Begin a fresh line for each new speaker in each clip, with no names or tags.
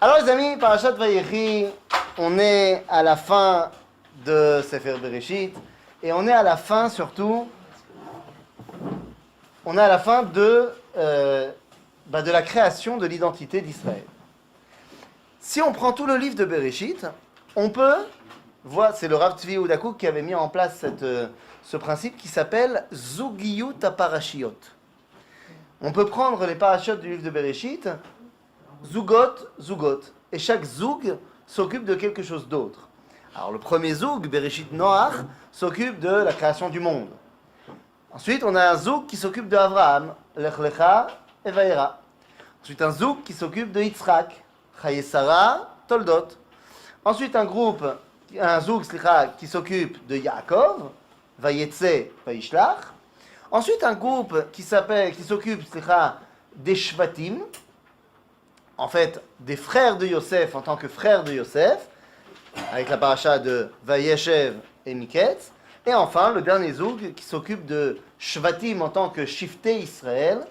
Alors les amis, Parashat Vayechi, on est à la fin de Sefer Bereshit et on est à la fin surtout, on est à la fin de la création de l'identité d'Israël. Si on prend tout le livre de Bereshit, on peut voir, c'est le Rav Tzvi Yehuda Kook qui avait mis en place ce principe qui s'appelle Zugiyut HaParashiot. On peut prendre les parachutes du livre de Bereshit, Zugot, Zugot. Et chaque Zoug s'occupe de quelque chose d'autre. Alors le premier Zoug, Bereshit Noach, s'occupe de la création du monde. Ensuite, on a un Zoug qui s'occupe de Abraham, Lech Lecha et Vaïra. Ensuite, un Zoug qui s'occupe de Yitzhak, Chayesara, Toldot. Ensuite, un Zoug qui s'occupe de Yaakov, Vayetse, Vayishlach. Ensuite, un groupe qui s'occupe des Shvatim, en fait, des frères de Yosef en tant que frères de Yosef, avec la paracha de Vayeshev et Miketz. Et enfin, le dernier Zoug qui s'occupe de Shvatim en tant que Shifté Israël,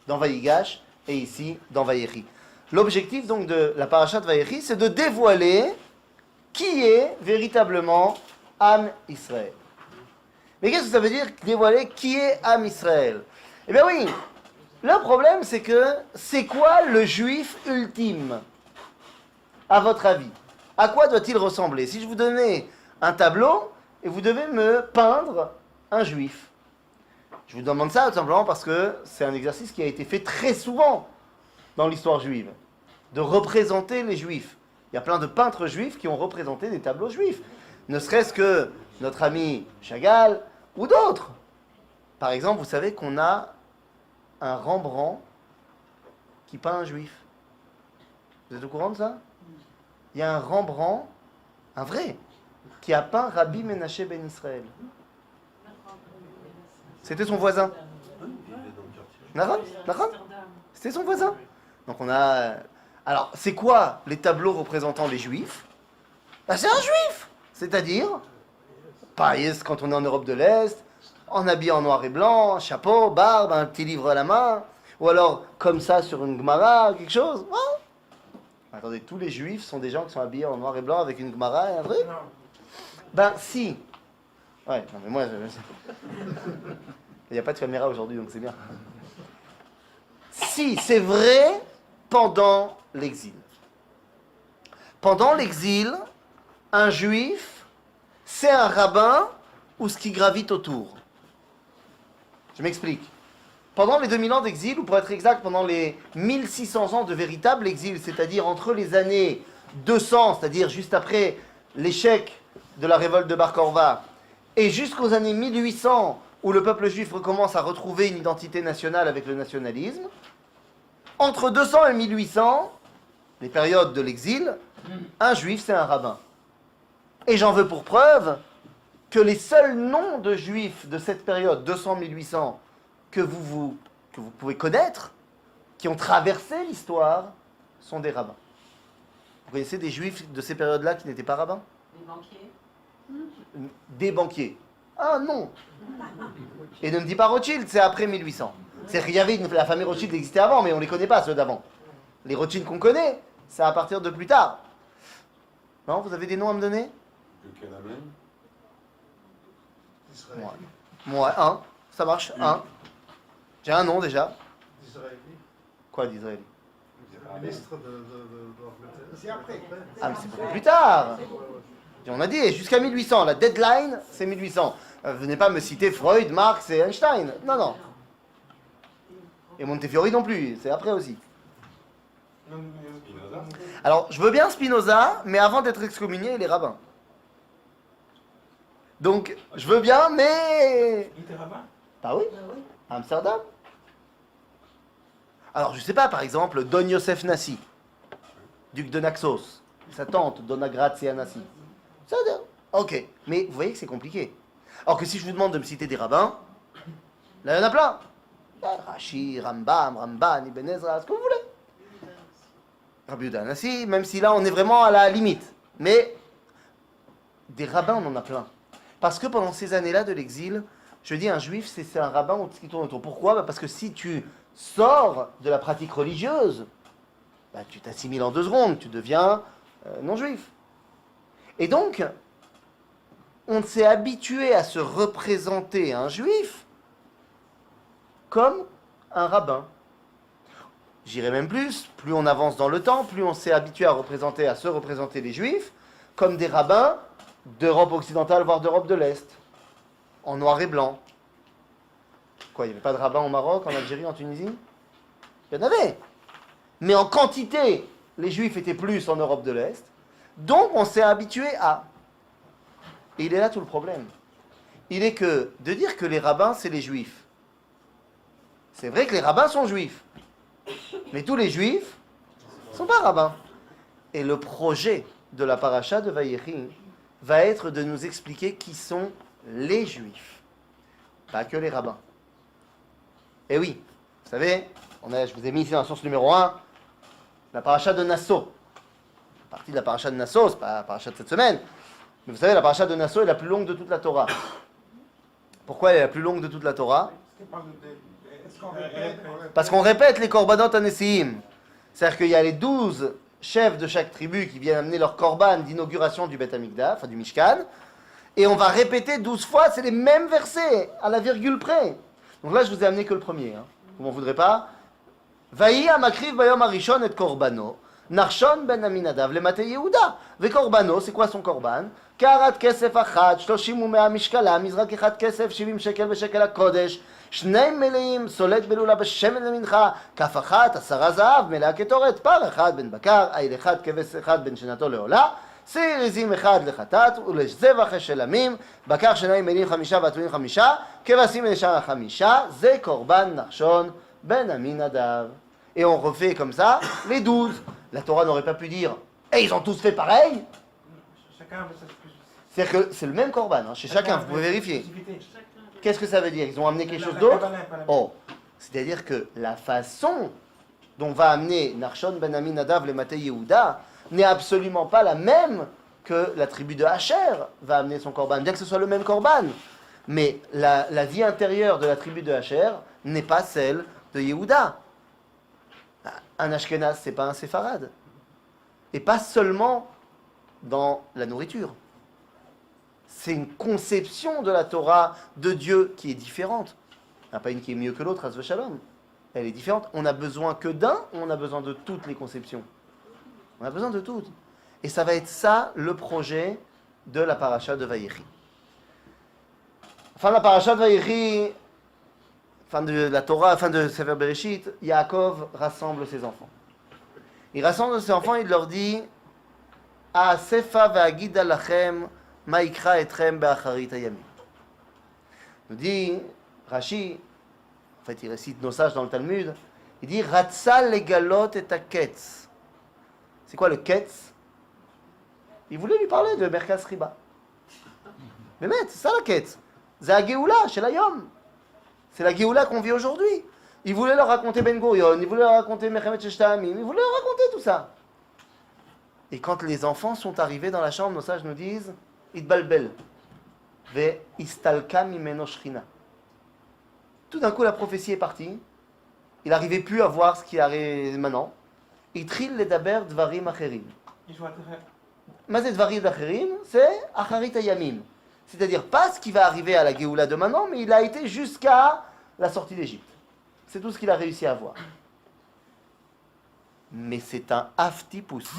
dans Vayigash, et ici, dans Vayechi. L'objectif donc de la paracha de Vayechi, c'est de dévoiler qui est véritablement Am Israël. Mais qu'est-ce que ça veut dire dévoiler qui est Am Israël? Eh bien oui, le problème c'est que c'est quoi le juif ultime? À votre avis, à quoi doit-il ressembler? Si je vous donnais un tableau et vous devez me peindre un juif, je vous demande ça tout simplement parce que c'est un exercice qui a été fait très souvent dans l'histoire juive, de représenter les juifs. Il y a plein de peintres juifs qui ont représenté des tableaux juifs, ne serait-ce que notre ami Chagall ou d'autres. Par exemple, vous savez qu'on a un Rembrandt qui peint un juif. Vous êtes au courant de ça? Il y a un Rembrandt, un vrai, qui a peint Rabbi Menaché ben Israël. C'était son voisin. Naran? C'était son voisin. Donc on a... Alors, c'est quoi les tableaux représentant les juifs? Ben, c'est un juif! C'est-à-dire, pareil quand on est en Europe de l'Est, en habillé en noir et blanc, chapeau, barbe, un petit livre à la main, ou alors comme ça sur une Gemara, quelque chose. Ouais. Attendez, tous les juifs sont des gens qui sont habillés en noir et blanc avec une Gemara et un truc? Ben si. Ouais, non mais moi, il n'y a pas de caméra aujourd'hui, donc c'est bien. Si, c'est vrai pendant l'exil. Pendant l'exil, un juif, c'est un rabbin ou ce qui gravite autour. Je m'explique. Pendant les 2000 ans d'exil, ou pour être exact, pendant les 1600 ans de véritable exil, c'est-à-dire entre les années 200, c'est-à-dire juste après l'échec de la révolte de Bar Korva, et jusqu'aux années 1800, où le peuple juif recommence à retrouver une identité nationale avec le nationalisme, entre 200 et 1800, les périodes de l'exil, un juif, c'est un rabbin. Et j'en veux pour preuve que les seuls noms de juifs de cette période, 200-1800, que vous pouvez connaître, qui ont traversé l'histoire, sont des rabbins. Vous connaissez des juifs de ces périodes-là qui n'étaient pas rabbins?
Des banquiers?
Des banquiers. Ah non. Et ne me dis pas Rothschild, c'est après 1800. C'est qu'il y avait la famille Rothschild existait avant, mais on ne les connaît pas, ceux d'avant. Les Rothschild qu'on connaît, c'est à partir de plus tard. Non, vous avez des noms à me donner? Moi, un. Ça marche, un. J'ai un nom déjà.
D'Israéli.
Quoi d'Israël?
Ministre de c'est après.
Ah, mais c'est beaucoup plus tard. Et on a dit jusqu'à 1800. La deadline, c'est 1800. Venez pas me citer Freud, Marx et Einstein. Non, non. Et Montefiore non plus. C'est après aussi. Alors, je veux bien Spinoza, mais avant d'être excommunié, il est rabbin. Donc, je veux bien, mais...
Il était rabbin?
Ah oui, à Amsterdam. Alors, je sais pas, par exemple, Don Yosef Nassi, duc de Naxos, sa tante, Donna Grazia Nassi. Ça, ok, mais vous voyez que c'est compliqué. Alors que si je vous demande de me citer des rabbins, là, il y en a plein. Rashi, Rambam, Ramban, Ibn Ezra, ce que vous voulez. Rabbi Yehuda Nassi, même si là, on est vraiment à la limite. Mais des rabbins, on en a plein. Parce que pendant ces années-là de l'exil, je dis un juif, c'est un rabbin qui tourne autour. Pourquoi? Parce que si tu sors de la pratique religieuse, bah, tu t'assimiles en 2 secondes, tu deviens non-juif. Et donc, on s'est habitué à se représenter un juif comme un rabbin. J'irai même plus on avance dans le temps, plus on s'est habitué à se représenter les juifs comme des rabbins d'Europe occidentale, voire d'Europe de l'Est, en noir et blanc. Quoi, il n'y avait pas de rabbins au Maroc, en Algérie, en Tunisie? Il y en avait. Mais en quantité, les juifs étaient plus en Europe de l'Est. Donc on s'est habitué à... Et il est là tout le problème. Il est que de dire que les rabbins, c'est les juifs. C'est vrai que les rabbins sont juifs. Mais tous les juifs ne sont pas rabbins. Et le projet de la paracha de Vayechi va être de nous expliquer qui sont les juifs. Pas que les rabbins. Et oui, vous savez, je vous ai mis ici dans la source numéro 1, la paracha de Nassau. La partie de la paracha de Nassau, c'est pas la paracha de cette semaine. Mais vous savez, la paracha de Nassau est la plus longue de toute la Torah. Pourquoi elle est la plus longue de toute la Torah? Parce qu'on répète les korbanot anesim. C'est-à-dire qu'il y a les 12 chefs de chaque tribu qui viennent amener leur korban d'inauguration du Beth Amikdash, enfin du Mishkan. Et on va répéter 12 fois, c'est les mêmes versets, à la virgule près. Donc là, je vous ai amené que le premier. Vous m'en voudrez pas? Vayi amakriv bayom arishon et korbano. Narshon ben Aminadav le Mate Yehuda. Ve korbano, c'est quoi son korban? Karat kesef achat, 30 ומאה משקלה, מזרק אחד כסף, 70 שקל בשקל הקודש, 2 מלאים, סולת בלולה בשמן למנחה, כף אחת, 10 זהב, מלאה כתורת, פר אחד בן בקר, עיל אחד, כבש אחד בין שנתו לעולה, שעיר עזים אחד לחטאת, ולזבח אש של עמים, בקר 2 מלאים 5 והטמאים 5, כבשים לשאר 5, זה קורבן נחשון ben Aminadav. Et on refait comme ça les 12. La Torah n'aurait pas pu dire « Eh, ils ont tous fait pareil !» C'est-à-dire que c'est le même korban, chez chacun, vous pouvez vérifier. Qu'est-ce que ça veut dire? Ils ont amené quelque chose d'autre? Oh, c'est-à-dire que la façon dont va amener Narshon ben Aminadav le Mate Yehuda n'est absolument pas la même que la tribu de Asher va amener son korban, bien que ce soit le même korban. Mais la vie intérieure de la tribu de Asher n'est pas celle de Yehuda. Un Ashkenaz, c'est pas un séfarade. Et pas seulement dans la nourriture. C'est une conception de la Torah de Dieu qui est différente. Il n'y en a pas une qui est mieux que l'autre, Hasve Shalom. Elle est différente. On a besoin que d'un, ou on a besoin de toutes les conceptions? On a besoin de toutes. Et ça va être ça le projet de la paracha de Vayechi. Fin de la paracha de Vayechi, fin de la Torah, fin de Sefer Bereshit, Yaakov rassemble ses enfants. Il rassemble ses enfants, il leur dit Aasefa ve'agid alachem ma'ikra etrem be'acharit hayamim. Il nous dit, Rashi, en fait il récite nos sages dans le Talmud, il dit Ratsa legalot et ketz. C'est quoi le ketz? Il voulait lui parler de Merkaz Riba. Mais c'est ça la ketz. C'est la Géoula, chez la Yom. C'est la Géoula qu'on vit aujourd'hui. Il voulait leur raconter Ben Gurion, il voulait leur raconter Mechemet Shechtamim, il voulait leur raconter tout ça. Et quand les enfants sont arrivés dans la chambre, nos sages nous disent Itbalbel, ve istalka mimeno shrina. Tout d'un coup, la prophétie est partie. Il n'arrivait plus à voir ce qui arrive maintenant. Itril ledaber dvarim acherim. Mazet dvarim acherim, c'est acharit hayamim. C'est-à-dire pas ce qui va arriver à la Géoula de maintenant, mais il a été jusqu'à la sortie d'Égypte. C'est tout ce qu'il a réussi à voir. Mais c'est un aftipus.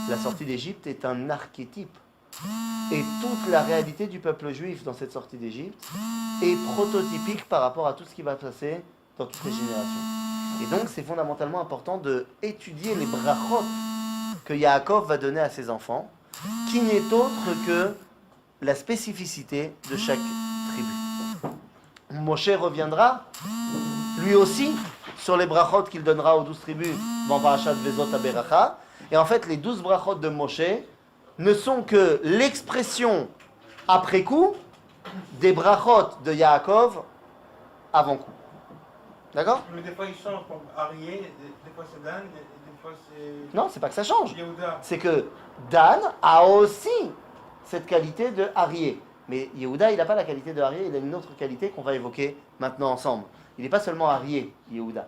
La sortie d'Égypte est un archétype. Et toute la réalité du peuple juif dans cette sortie d'Égypte est prototypique par rapport à tout ce qui va passer dans toutes les générations. Et donc c'est fondamentalement important d'étudier les brachot que Yaakov va donner à ses enfants, qui n'est autre que la spécificité de chaque tribu. Moshe reviendra, lui aussi, sur les brachot qu'il donnera aux 12 tribus dans Parashat Vezot Aberacha. Et en fait, les 12 brachot de Moshe ne sont que l'expression après coup des brachot de Yaakov avant coup. D'accord?
Mais des fois ils changent, comme Arié, des fois c'est Dan, des fois c'est...
Non, c'est pas que ça change.
Yehuda.
C'est que Dan a aussi cette qualité de Arié. Mais Yehuda, il n'a pas la qualité de Arié, il a une autre qualité qu'on va évoquer maintenant ensemble. Il n'est pas seulement Arié, Yehuda.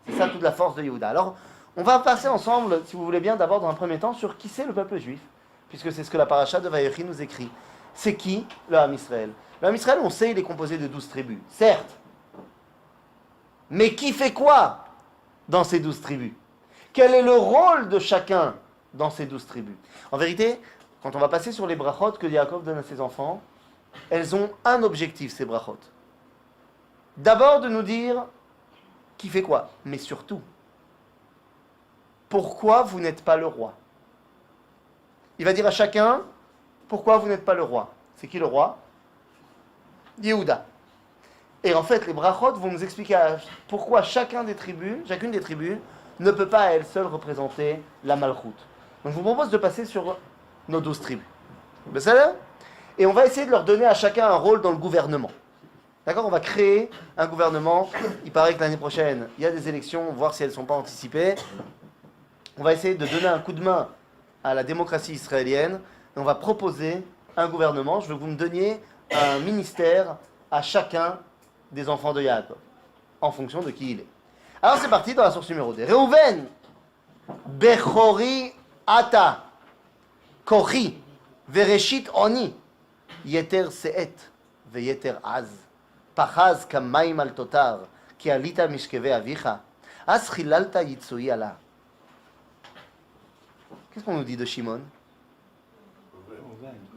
C'est ça toute la force de Yehuda. Alors, On va passer ensemble, si vous voulez bien, d'abord dans un premier temps sur qui c'est le peuple juif, puisque c'est ce que la paracha de Vayechi nous écrit. C'est qui le Ham Israël? Le Ham Israël, on sait, il est composé de 12 tribus, certes. Mais qui fait quoi dans ces 12 tribus? Quel est le rôle de chacun dans ces 12 tribus? En vérité, quand on va passer sur les brachot que Yaakov donne à ses enfants, elles ont un objectif, ces brachot. D'abord de nous dire qui fait quoi, mais surtout, pourquoi vous n'êtes pas le roi? Il va dire à chacun, pourquoi vous n'êtes pas le roi? C'est qui le roi? Yehuda. Et en fait, les brachot vont nous expliquer pourquoi chacune des tribus ne peut pas à elle seule représenter la malchoute. Donc je vous propose de passer sur nos 12 tribus. Et on va essayer de leur donner à chacun un rôle dans le gouvernement. D'accord? On va créer un gouvernement. Il paraît que l'année prochaine, il y a des élections, voir si elles ne sont pas anticipées. On va essayer de donner un coup de main à la démocratie israélienne. Et on va proposer un gouvernement. Je veux que vous me donniez un ministère à chacun des enfants de Yaakov, en fonction de qui il est. Alors c'est parti dans la source numéro 2. Reuven, Bechori Ata, Kochi, Vereshit Oni, Yeter Seet, Veyeter Az, Pachaz Kamaim al Totar, Ki alita mishkeve avicha, Az chilalta yitsui ala. Qu'est-ce qu'on nous dit de Shimon?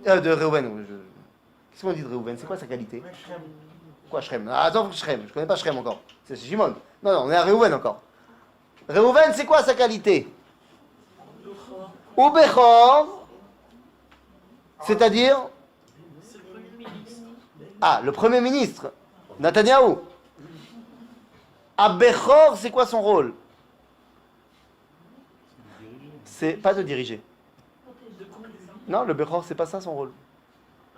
De Reuven. Qu'est-ce qu'on dit de Reuven? C'est quoi sa qualité? Quoi, Shrem? Ah, attends, Shrem. Je connais pas Shrem encore. C'est Shimon. Non, on est à Reuven encore. Reuven, c'est quoi sa qualité? Ou Bechor, c'est-à-dire? Ah, le premier ministre, Netanyahou. À Bechor, c'est quoi son rôle? C'est pas de diriger. Non, le Bechor, c'est pas ça son rôle.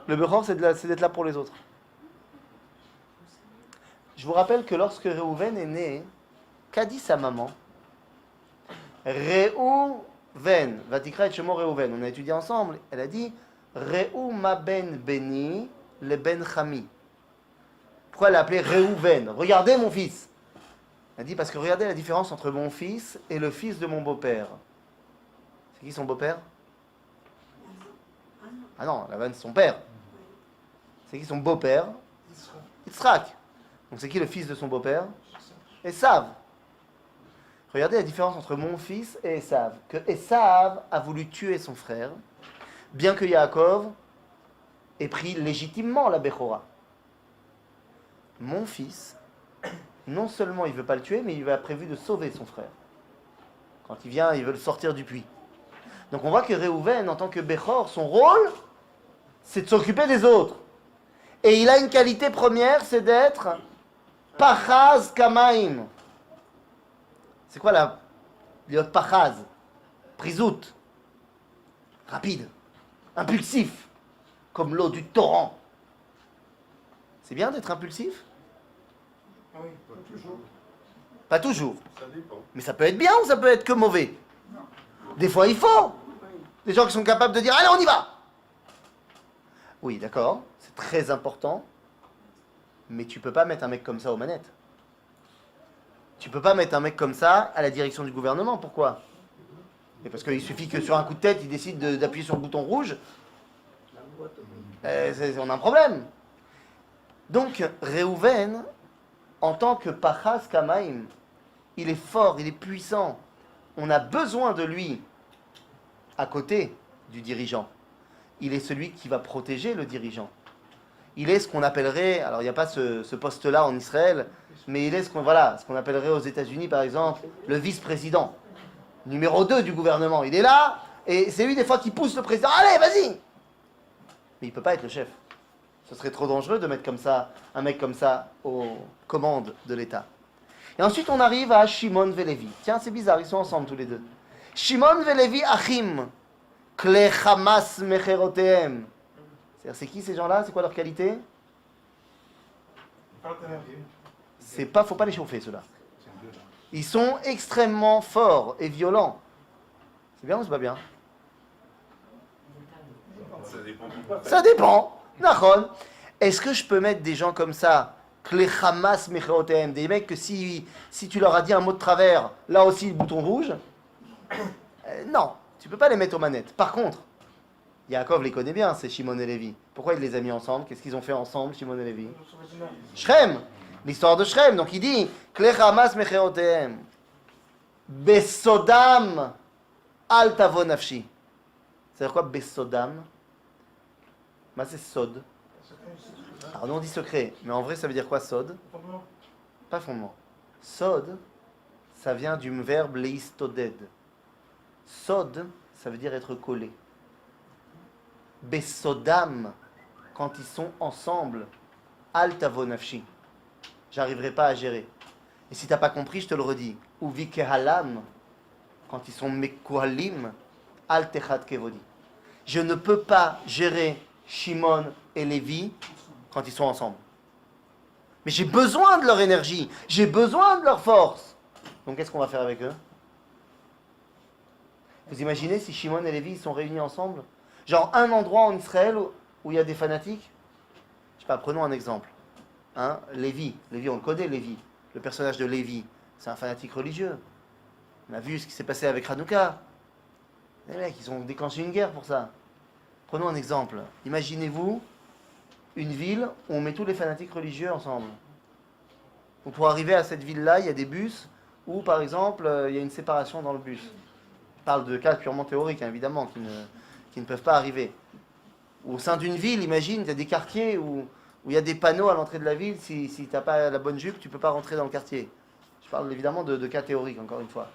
Le Bechor, c'est d'être là pour les autres. Je vous rappelle que lorsque Reuven est né, qu'a dit sa maman? Reuven, Vatikra et Shemo Reuven, on a étudié ensemble. Elle a dit Reu ma ben beni le ben chami. Pourquoi elle a appelé Reuven? Regardez mon fils. Elle a dit parce que regardez la différence entre mon fils et le fils de mon beau-père. C'est qui son beau-père? Ah non, Lavan c'est son père. C'est qui son beau-père? Yitzhak. Donc c'est qui le fils de son beau-père? Esav. Regardez la différence entre mon fils et Esav. Que Esav a voulu tuer son frère, bien que Yaakov ait pris légitimement la Bechora. Mon fils, non seulement il ne veut pas le tuer, mais il a prévu de sauver son frère. Quand il vient, il veut le sortir du puits. Donc on voit que Reuven, en tant que Bechor, son rôle, c'est de s'occuper des autres. Et il a une qualité première, c'est d'être Pachaz Kamaim. C'est quoi la liot Pachaz? Prizout. Rapide. Impulsif. Comme l'eau du torrent. C'est bien d'être impulsif?
Oui, pas toujours.
Pas toujours.
Ça dépend.
Mais ça peut être bien ou ça peut être que mauvais? Des fois, il faut. Des gens qui sont capables de dire « Allez, on y va !» Oui, d'accord, c'est très important. Mais tu peux pas mettre un mec comme ça aux manettes. Tu peux pas mettre un mec comme ça à la direction du gouvernement. Pourquoi? Et parce qu'il suffit que sur un coup de tête, il décide d'appuyer sur le bouton rouge. On a un problème. Donc, Reuven, en tant que Pachaz Kamaim, il est fort, il est puissant. On a besoin de lui à côté du dirigeant. Il est celui qui va protéger le dirigeant. Il est ce qu'on appellerait, alors il n'y a pas ce poste-là en Israël, mais il est ce qu'on appellerait aux États-Unis par exemple, le vice-président, numéro 2 du gouvernement. Il est là, et c'est lui des fois qui pousse le président, allez, vas-y! Mais il ne peut pas être le chef. Ce serait trop dangereux de mettre comme ça, un mec comme ça aux commandes de l'État. Et ensuite on arrive à Shimon Velevi. Tiens, c'est bizarre, ils sont ensemble tous les deux. Shimon Velevi Achim, Kle Hamas Mecherotehem. C'est qui ces gens-là? C'est quoi leur qualité? C'est pas, faut pas les chauffer ceux-là. Ils sont extrêmement forts et violents. C'est bien ou c'est pas bien?
Ça dépend.
Ça dépend. Nahon. Est-ce que je peux mettre des gens comme ça Kle Hamas Mecheotehem, des mecs que si tu leur as dit un mot de travers, là aussi le bouton rouge, non, tu peux pas les mettre aux manettes. Par contre, Yaakov les connaît bien, c'est Shimon et Lévi. Pourquoi il les a mis ensemble? Qu'est-ce qu'ils ont fait ensemble, Shimon et Lévi? Shrem, l'histoire de Shrem. Donc il dit, Kle Hamas Mecheotehem, Besodam Al Tavo Nafshi. C'est-à-dire quoi, Besodam? Bah, c'est Sod. Alors nous on dit secret, mais en vrai ça veut dire quoi Sod? Pas fondement. Sod, ça vient du verbe leistoded. Sod, ça veut dire être collé. Besodam, quand ils sont ensemble, al tavo nafshi. J'arriverai pas à gérer. Et si t'as pas compris, je te le redis. Ou vikehalam, quand ils sont mekuhalim, al techat kevodi. Je ne peux pas gérer Shimon et Lévi quand ils sont ensemble. Mais j'ai besoin de leur énergie, j'ai besoin de leur force. Donc qu'est-ce qu'on va faire avec eux? Vous imaginez si Shimon et Lévi sont réunis ensemble? Genre un endroit en Israël où il y a des fanatiques? Je sais pas, prenons un exemple. Hein? Lévi, on le connaît, Lévi. Le personnage de Lévi, c'est un fanatique religieux. On a vu ce qui s'est passé avec Hanouka. Les mecs, ils ont déclenché une guerre pour ça. Prenons un exemple. Imaginez-vous une ville où on met tous les fanatiques religieux ensemble. Donc pour arriver à cette ville-là, il y a des bus où, par exemple, il y a une séparation dans le bus. Je parle de cas purement théoriques, hein, évidemment, qui ne peuvent pas arriver. Au sein d'une ville, imagine, il y a des quartiers où il y a des panneaux à l'entrée de la ville. Si tu n'as pas la bonne jupe, tu ne peux pas rentrer dans le quartier. Je parle évidemment de cas théoriques, encore une fois.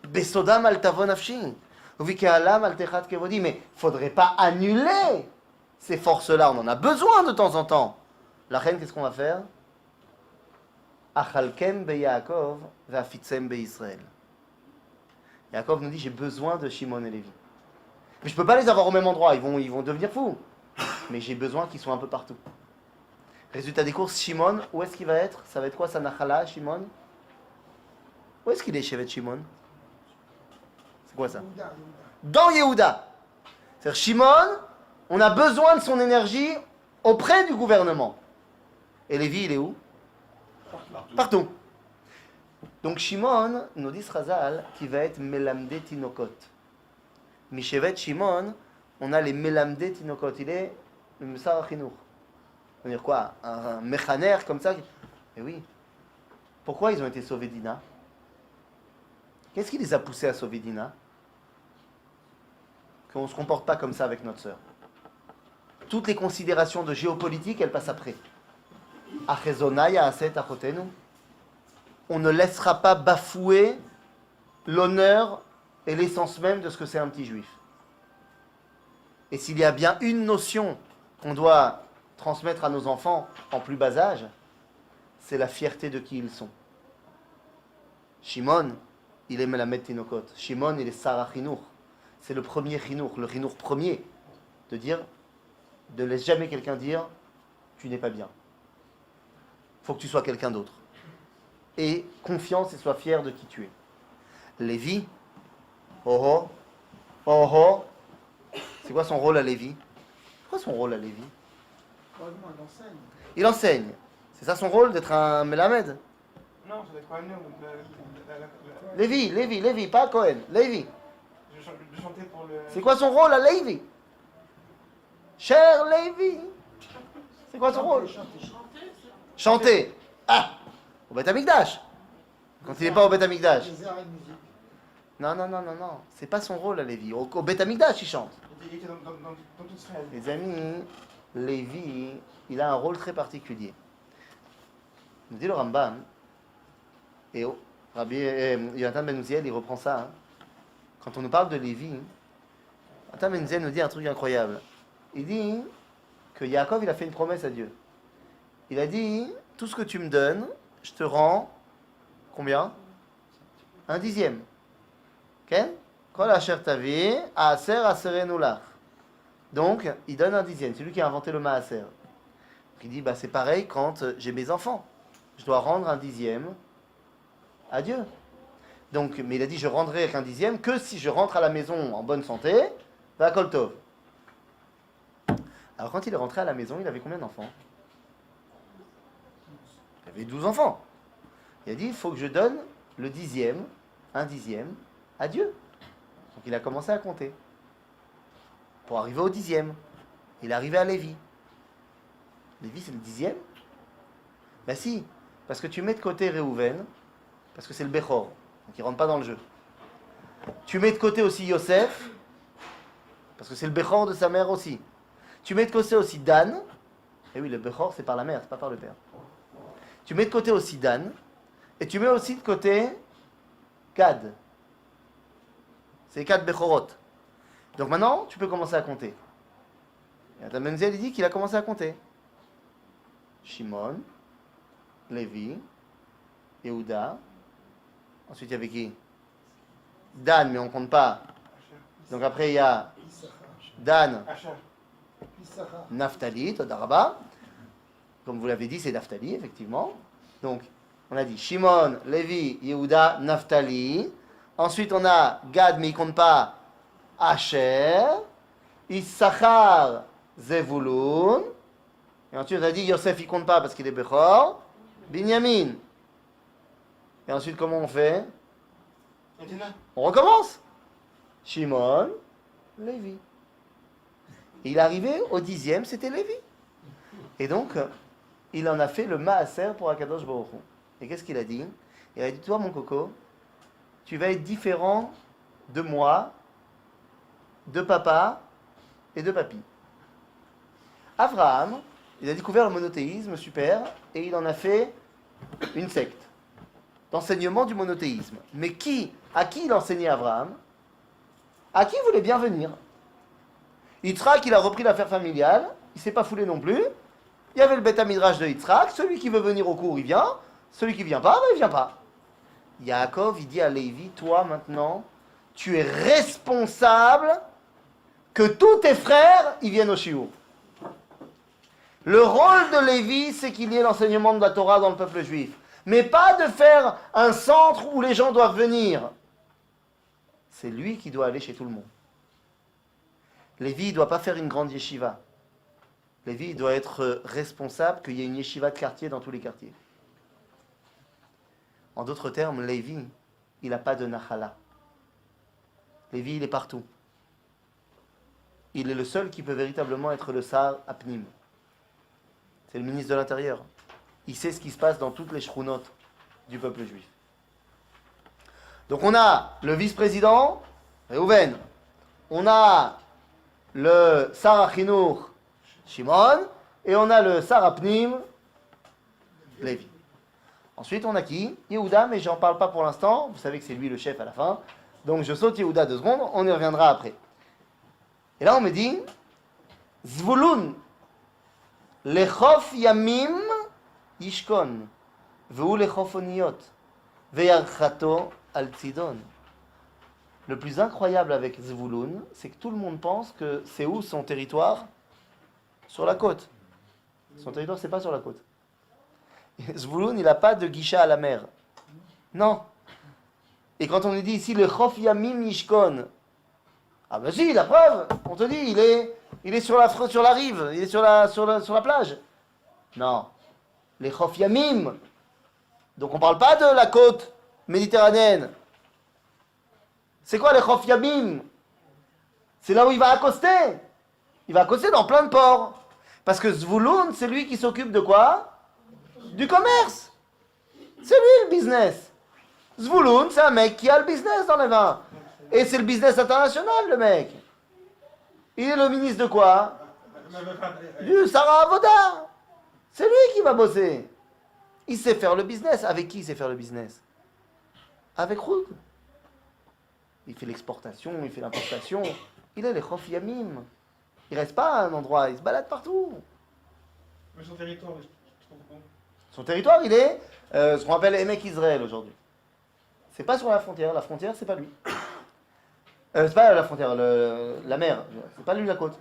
Besodam al tavo nafshi. Mais il ne faudrait pas annuler ces forces-là. On en a besoin de temps en temps. La reine, qu'est-ce qu'on va faire? Achalkem be Yaakov ve'afitzem be Israël. Yaakov nous dit, j'ai besoin de Shimon et Lévi. Mais je ne peux pas les avoir au même endroit, ils vont devenir fous. Mais j'ai besoin qu'ils soient un peu partout. Résultat des courses, Shimon, où est-ce qu'il va être? Ça va être quoi sa nachala, Shimon? Où est-ce qu'il est, Shevet Shimon? C'est quoi ça? Dans Yehuda. C'est-à-dire Shimon, on a besoin de son énergie auprès du gouvernement. Et Lévi, il est où? Partout. Donc Shimon, nous dit Razal, qui va être Melamde Tinokot. Mishevet Shimon, on a les Melamde Tinokot. Il est le Messar Achinour. Ça veut dire quoi? Un méchaner comme ça? Eh oui. Pourquoi ils ont été sauvés d'Ina? Qu'est-ce qui les a poussés à sauver Dina? Qu'on ne se comporte pas comme ça avec notre sœur. Toutes les considérations de géopolitique, elles passent après. Achezonaya aset achotenu. On ne laissera pas bafouer l'honneur et l'essence même de ce que c'est un petit juif. Et s'il y a bien une notion qu'on doit transmettre à nos enfants en plus bas âge, c'est la fierté de qui ils sont. Shimon, il est Melamed Tinokot. Shimon, il est Sarah Chinour. C'est le premier Chinour, le Chinour premier, de dire, ne laisse jamais quelqu'un dire, tu n'es pas bien. Il faut que tu sois quelqu'un d'autre. Et confiance et sois fier de qui tu es. Lévi, oh oh, c'est quoi son rôle à Lévi? C'est quoi son rôle à Lévi? Il enseigne. C'est ça son rôle, d'être un Melamed?
Non, c'est pas nous.
Lévi, pas Cohen, Lévi.
Je chantais pour le...
C'est quoi son rôle à Lévi? Cher Lévi. C'est quoi son rôle? Chanter. Ah, au Beth Amikdash. Quand il n'est pas au Beth Amikdash. Non. C'est pas son rôle à Lévi. Au Beth Amikdash, il chante.
Il était dans tout Israël.
Les amis, Lévi, il a un rôle très particulier. Nous dit le Rambam, et Rabbi Yonatan Ben Uziel, il reprend ça. Hein. Quand on nous parle de Lévi, Yonatan Ben Uziel nous dit un truc incroyable. Il dit que Yaakov, il a fait une promesse à Dieu. Il a dit, tout ce que tu me donnes, je te rends, combien? 1/10. Ok? Kol asher tavi, aser aserenu lach. Donc, il donne 1/10. C'est lui qui a inventé le maaser. Il dit, bah, c'est pareil quand j'ai mes enfants. Je dois rendre 1/10 à Dieu. Donc, mais il a dit, je rendrai 1/10 que si je rentre à la maison en bonne santé, va kol tov. Alors, quand il est rentré à la maison, il avait combien d'enfants? avait 12 enfants. Il a dit, il faut que je donne le dixième, un dixième, à Dieu. Donc il a commencé à compter. Pour arriver au dixième. Il est arrivé à Lévi. Lévi, c'est le dixième? Ben si, parce que tu mets de côté Réhouven, parce que c'est le Bechor, donc il ne rentre pas dans le jeu. Tu mets de côté aussi Yosef, parce que c'est le Bechor de sa mère aussi. Tu mets de côté aussi Dan, et oui, le Bechor c'est par la mère, c'est pas par le père. Tu mets de côté aussi Dan, et tu mets aussi de côté Gad. C'est les 4 Bechorot. Donc maintenant, tu peux commencer à compter. Et Adam Menzel, il dit qu'il a commencé à compter. Shimon, Lévi, Yehuda. Ensuite, il y avait qui? Dan, mais on ne compte pas. Donc après, il y a Dan, Naphtali, Todaraba. Comme vous l'avez dit, c'est Naphtali, effectivement. Donc, on a dit Shimon, Lévi, Yehuda, Naphtali. Ensuite, on a Gad, mais il ne compte pas. Asher, Issachar, Zevulun. Et ensuite, on a dit Yosef, il ne compte pas parce qu'il est Bechor. Binyamin. Et ensuite, comment on fait? On recommence. Shimon, Lévi. Et il est arrivé au 10e, c'était Lévi. Et donc, il en a fait le Maaser pour Akadosh Baruch Hu. Et qu'est-ce qu'il a dit? Il a dit, toi, mon coco, tu vas être différent de moi, de papa et de papy. Abraham, il a découvert le monothéisme, super, et il en a fait une secte d'enseignement du monothéisme. Mais à qui il enseignait Abraham? À qui il voulait bien venir? Yitzhak, il a repris l'affaire familiale, il ne s'est pas foulé non plus. Il y avait le Beth Midrash de Yitzhak, celui qui veut venir au cours, il vient, celui qui ne vient pas, ben, il ne vient pas. Yaakov, il dit à Lévi, toi maintenant, tu es responsable que tous tes frères, ils viennent au shiur. Le rôle de Lévi, c'est qu'il y ait l'enseignement de la Torah dans le peuple juif. Mais pas de faire un centre où les gens doivent venir. C'est lui qui doit aller chez tout le monde. Lévi ne doit pas faire une grande yeshiva. Lévi doit être responsable qu'il y ait une yeshiva de quartier dans tous les quartiers. En d'autres termes, Lévi, il n'a pas de nachala. Lévi, il est partout. Il est le seul qui peut véritablement être le Sar Apnim. C'est le ministre de l'Intérieur. Il sait ce qui se passe dans toutes les shrunot du peuple juif. Donc on a le vice-président, Réhouven. On a le Sar Achinour, Shimon. Et on a le Sar Apnim, Lévi. Ensuite, on a qui? Yehuda, mais j'en parle pas pour l'instant. Vous savez que c'est lui le chef à la fin. Donc je saute Yehuda 2 secondes, on y reviendra après. Et là, on me dit, Zvulun, lechof yamim yishkon, vehu lechof oniyot, veyarchato al tzidon. Le plus incroyable avec Zvulun, c'est que tout le monde pense que c'est où son territoire? Sur la côte. Son territoire, c'est pas sur la côte. Zvulun, il n'a pas de guichet à la mer. Non. Et quand on lui dit ici le chof yamim yishkon, ah ben si, la preuve, on te dit, il est sur la rive, il est sur la plage. Non. Les chof yamim. Donc on ne parle pas de la côte méditerranéenne. C'est quoi les chof yamim? C'est là où il va accoster. Il va accoster dans plein de ports. Parce que Zvulun, c'est lui qui s'occupe de quoi? Du commerce. C'est lui le business. Zvulun, c'est un mec qui a le business dans les vins. Et c'est le business international, le mec. Il est le ministre de quoi? Du Sarah Avoda. C'est lui qui va bosser. Il sait faire le business. Avec qui il sait faire le business? Avec Roud. Il fait l'exportation, il fait l'importation. Il est les Chof Yamim. Il reste pas à un endroit, il se balade partout.
Mais son territoire, je trouve bon.
Son territoire, il est ce qu'on appelle Emek Israël aujourd'hui. C'est pas sur la frontière c'est pas lui. C'est pas la frontière, la mer, c'est pas lui la côte.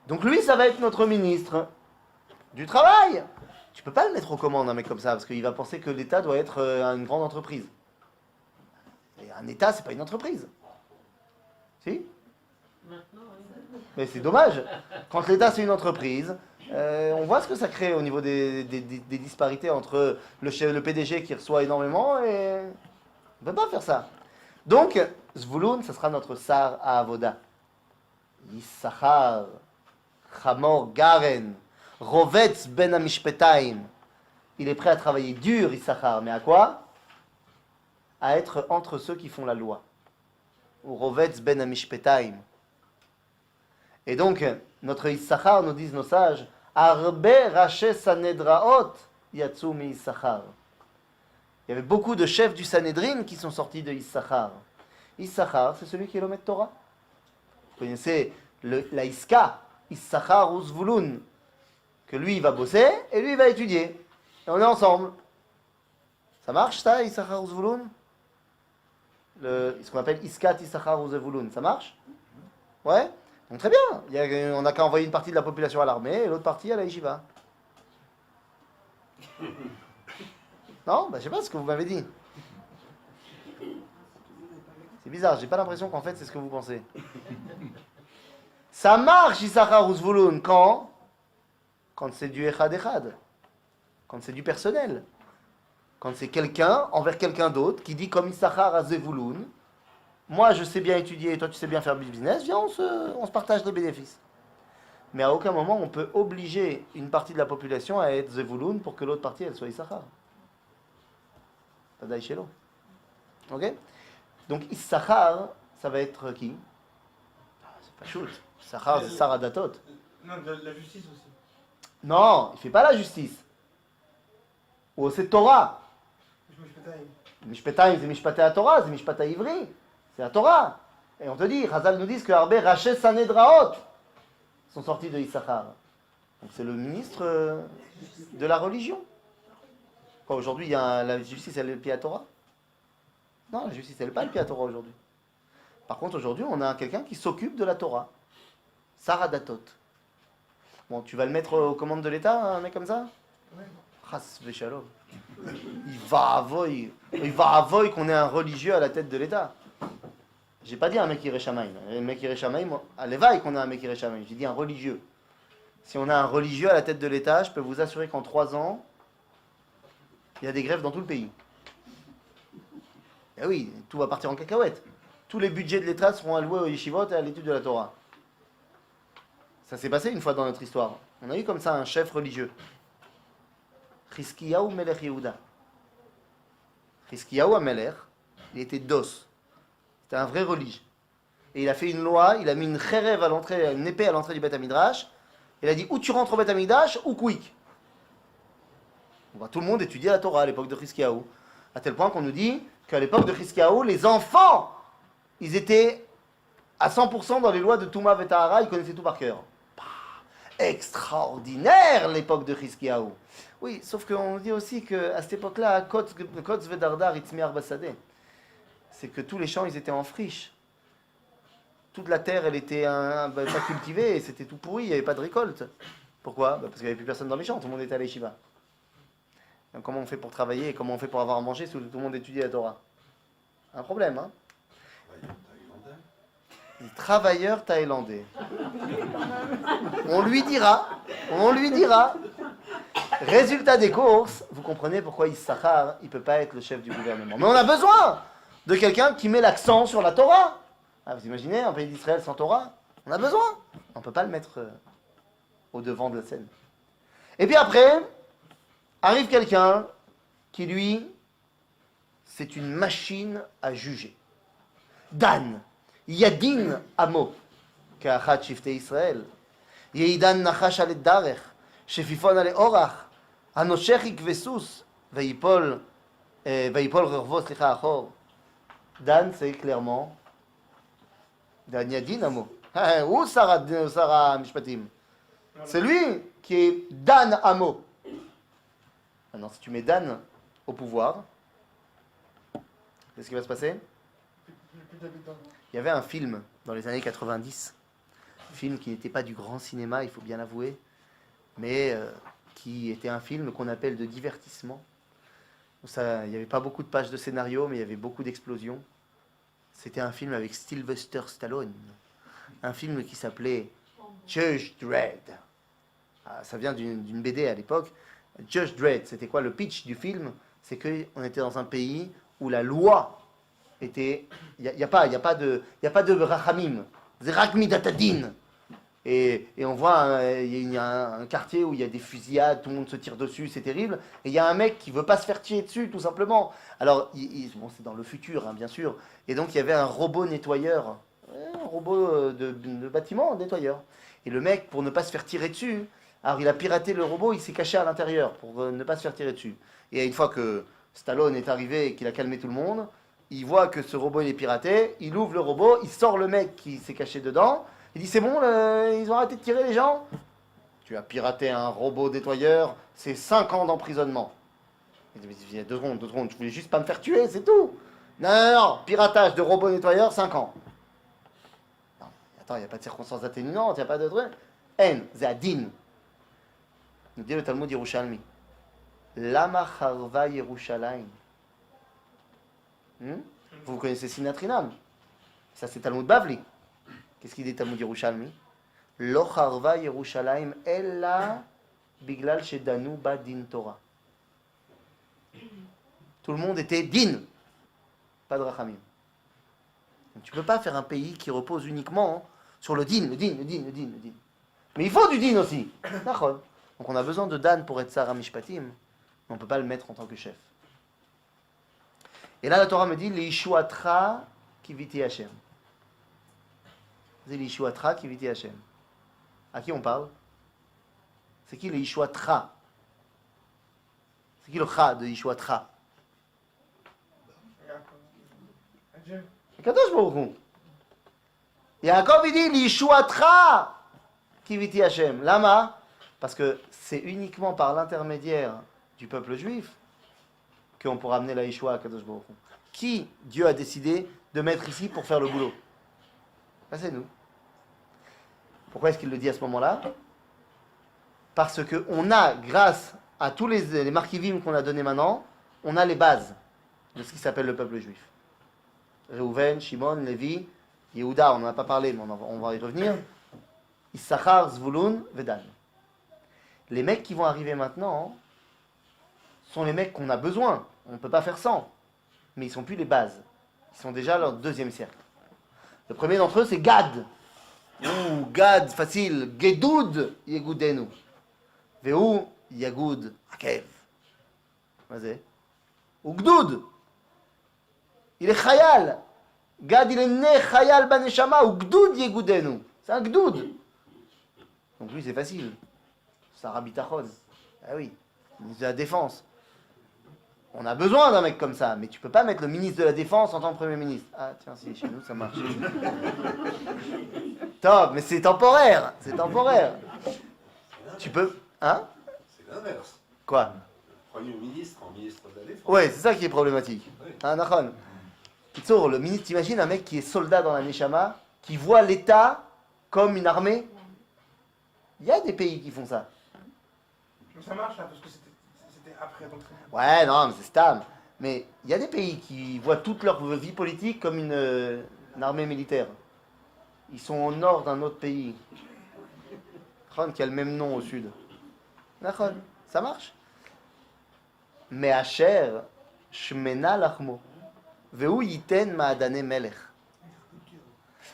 Donc lui, ça va être notre ministre du travail. Tu peux pas le mettre aux commandes, un mec comme ça, parce qu'il va penser que l'État doit être une grande entreprise. Et un État, c'est pas une entreprise. Si? Mais c'est dommage. Quand l'État, c'est une entreprise, On voit ce que ça crée au niveau des disparités entre le PDG qui reçoit énormément et... On ne peut pas faire ça. Donc, Zvulun, ce sera notre Sar à Avoda. Yissachar, Chamor Garen, Rovetz ben Amishpetaim. Il est prêt à travailler dur, Yissachar, mais à quoi? À être entre ceux qui font la loi. Ou Rovetz ben Amishpetaim. Et donc, notre Yissachar, nous disent nos sages, Arbe Rache Sanedraot Yatsu mi Yissachar. Il y avait beaucoup de chefs du Sanhedrin qui sont sortis de Issachar. Issachar, c'est celui qui est l'Omet Torah. Vous connaissez la Iska, Issachar ou Zvulun, que lui, il va bosser et lui, il va étudier. Et on est ensemble. Ça marche, ça, Issachar ou Zvulun? Ce qu'on appelle Iskat, Issachar ou Zvulun, ça marche? Ouais? Donc très bien. On n'a qu'à envoyer une partie de la population à l'armée et l'autre partie à la yeshiva. Non, je sais pas ce que vous m'avez dit. C'est bizarre, j'ai pas l'impression qu'en fait c'est ce que vous pensez. Ça marche, Issachar ou Zvulun, quand c'est du Echad Echad. Quand c'est du personnel. Quand c'est quelqu'un envers quelqu'un d'autre qui dit comme Issachar à Zvulun, moi je sais bien étudier et toi tu sais bien faire business, viens on se partage les bénéfices. Mais à aucun moment on peut obliger une partie de la population à être Zvulun pour que l'autre partie elle soit Issachar. Ok? Donc Issachar, ça va être qui? C'est pas Schultz. Issachar, c'est Sarah Datot.
Non, de la justice aussi.
Non, il fait pas la justice. Ou c'est Torah. Mishpetaim, c'est Mishpatei à Torah, c'est Mishpatei Ivri. C'est la Torah. Et on te dit, Chazal nous dit que Arbe Rache Sanedraot sont sortis de Issachar. Donc c'est le ministre de la religion. Quoi, aujourd'hui, la justice, elle est le pied à Torah? Non, la justice, elle n'est pas le pied à Torah aujourd'hui. Par contre, aujourd'hui, on a quelqu'un qui s'occupe de la Torah. Sarah Datot. Bon, tu vas le mettre aux commandes de l'État, un mec comme ça? Chas v'shalom. Il va avoyer qu'on ait un religieux à la tête de l'État. J'ai pas dit un mec Ireshamaim. Un mec Ireshamaim, à l'éveil qu'on a un mec Ireshamaim. J'ai dit un religieux. Si on a un religieux à la tête de l'État, je peux vous assurer qu'en 3 ans, il y a des grèves dans tout le pays. Et oui, tout va partir en cacahuète. Tous les budgets de l'État seront alloués aux yeshivot et à l'étude de la Torah. Ça s'est passé une fois dans notre histoire. On a eu comme ça un chef religieux. Chizkiyahu Melech Yehuda. Chizkiyahu Amelech, il était dos. C'était un vrai religieux. Et il a fait une loi, il a mis une kherev à l'entrée, une épée à l'entrée du Beth Hamidrash. Il a dit ou tu rentres au Beth Hamidrash ou quick. On va tout le monde étudier la Torah à l'époque de Chizkiyahu. À tel point qu'on nous dit qu'à l'époque de Chizkiyahu, les enfants, ils étaient à 100% dans les lois de Touma et Tahara, ils connaissaient tout par cœur. Extraordinaire l'époque de Chizkiyahu. Oui, sauf qu'on dit aussi qu'à cette époque-là, Kotz Vedardar Itzmiar Basadeh, c'est que tous les champs, ils étaient en friche. Toute la terre, elle était pas cultivée, et c'était tout pourri, il n'y avait pas de récolte. Pourquoi? Parce qu'il n'y avait plus personne dans les champs, tout le monde était à l'Yeshiva. Donc comment on fait pour travailler et comment on fait pour avoir à manger si tout le monde étudie la Torah? Un problème, hein? Les travailleurs thaïlandais. On lui dira. Résultat des courses, vous comprenez pourquoi Issachar, il ne peut pas être le chef du gouvernement. Mais on a besoin de quelqu'un qui met l'accent sur la Torah. Ah, vous imaginez un pays d'Israël sans Torah? On a besoin. On ne peut pas le mettre au devant de la scène. Et puis après, arrive quelqu'un qui, lui, c'est une machine à juger. Dan, Yadin Amo, Ka'achat Shiftei Israël, Yeidan Nachash Ale Darech, Shefifon Ale Orach, Anoshech Ikvesus, Veipol Rervo, Slicha Achor. Dan, c'est clairement Dan Yadin Amo. Où Sarah Mishpatim? C'est lui qui est Dan Amo. Maintenant, si tu mets Dan au pouvoir, qu'est-ce qui va se passer? Il y avait un film dans les années 90, un film qui n'était pas du grand cinéma, il faut bien l'avouer, mais qui était un film qu'on appelle de divertissement. Ça, il n'y avait pas beaucoup de pages de scénario, mais il y avait beaucoup d'explosions. C'était un film avec Sylvester Stallone, un film qui s'appelait Judge Dredd. Ça vient d'une BD à l'époque. Judge Dredd, c'était quoi le pitch du film? C'est qu'on était dans un pays où la loi était... Il n'y a pas de rachamim. C'est rakmidatadin. Et on voit, il y a un quartier où il y a des fusillades, tout le monde se tire dessus, c'est terrible. Et il y a un mec qui veut pas se faire tirer dessus, tout simplement. Alors, bon, c'est dans le futur, hein, bien sûr. Et donc, il y avait un robot nettoyeur, un robot de bâtiment nettoyeur. Et le mec, pour ne pas se faire tirer dessus, alors il a piraté le robot, il s'est caché à l'intérieur pour ne pas se faire tirer dessus. Et une fois que Stallone est arrivé et qu'il a calmé tout le monde, il voit que ce robot il est piraté, il ouvre le robot, il sort le mec qui s'est caché dedans. Il dit c'est bon, ils ont arrêté de tirer les gens? Tu as piraté un robot nettoyeur, c'est 5 ans d'emprisonnement. Il dit mais 2 secondes, je voulais juste pas me faire tuer, c'est tout. Non, piratage de robot nettoyeur, 5 ans. Non, attends, il n'y a pas de circonstances atténuantes, il n'y a pas de truc. En, c'est adin. Nous dit le Talmud Yerushalmi. Lama charva Yerushalayim. Vous connaissez Sinatrinam. Ça c'est Talmud Bavli. Qu'est-ce qu'il dit Talmud Yerushalmi? Lo charva Yerushalayim ella biglal shedanu ba din Torah. Tout le monde était din, pas de rachamim. Donc, tu ne peux pas faire un pays qui repose uniquement sur le din. Mais il faut du din aussi. D'accord. Donc on a besoin de Dan pour être Sarah Mishpatim, mais on ne peut pas le mettre en tant que chef. Et là la Torah me dit Leishuatra kiviti Hashem. C'est Leishuatra kiviti Hashem. À qui on parle? C'est qui Leishuatra? C'est qui le Cha de Leishuatra?
Dieu.
Kadosh Baruch Hu. Yaakov il dit Leishuatra kiviti Hashem. Lama? Parce que c'est uniquement par l'intermédiaire du peuple juif qu'on pourra amener la Yeshua à Kadosh Baruch Hu. Qui Dieu a décidé de mettre ici pour faire le boulot? Ben, c'est nous. Pourquoi est-ce qu'il le dit à ce moment-là? Parce qu'on a, grâce à tous les markivim qu'on a donnés maintenant, on a les bases de ce qui s'appelle le peuple juif. Reuven, Shimon, Lévi, Yehuda, on n'en a pas parlé, mais on va y revenir. Issachar, Zvulun, Vedan. Les mecs qui vont arriver maintenant sont les mecs qu'on a besoin. On ne peut pas faire sans. Mais ils ne sont plus les bases. Ils sont déjà leur deuxième cercle. Le premier d'entre eux, c'est Gad. Ouh, Gad, facile. Gedoud, Yegoudenu. Vehu, Yagoud, Akev. Vas-y. Ou Gdoud. Il est Chayal. Gad, il est né Chayal Baneshama. Ou Gdoud, Yegoudenu. C'est un Gdoud. Donc lui, c'est facile. Sarah Bitachon. Ah oui, ministre de la Défense. On a besoin d'un mec comme ça, mais tu peux pas mettre le ministre de la Défense en tant que Premier ministre. Ah tiens, si, chez nous ça marche. Top, mais c'est temporaire. C'est temporaire. Tu peux... Hein?
C'est l'inverse.
Quoi?
Le Premier ministre en ministre de la Défense.
Ouais, c'est ça qui est problématique.
Oui.
Hein, Nachon? Kitsour, le ministre, t'imagines un mec qui est soldat dans la Neshama, qui voit l'État comme une armée? Il y a des pays qui font ça.
Mais ça marche là, parce que c'était après. Donc
Ouais, non, mais c'est stable. Mais il y a des pays qui voient toute leur vie politique comme une armée militaire. Ils sont au nord d'un autre pays. Qui a le même nom au sud. D'accord, ça marche. Mais Asher, Shmena Lachmo, Vehu Yiten Maadane Melech.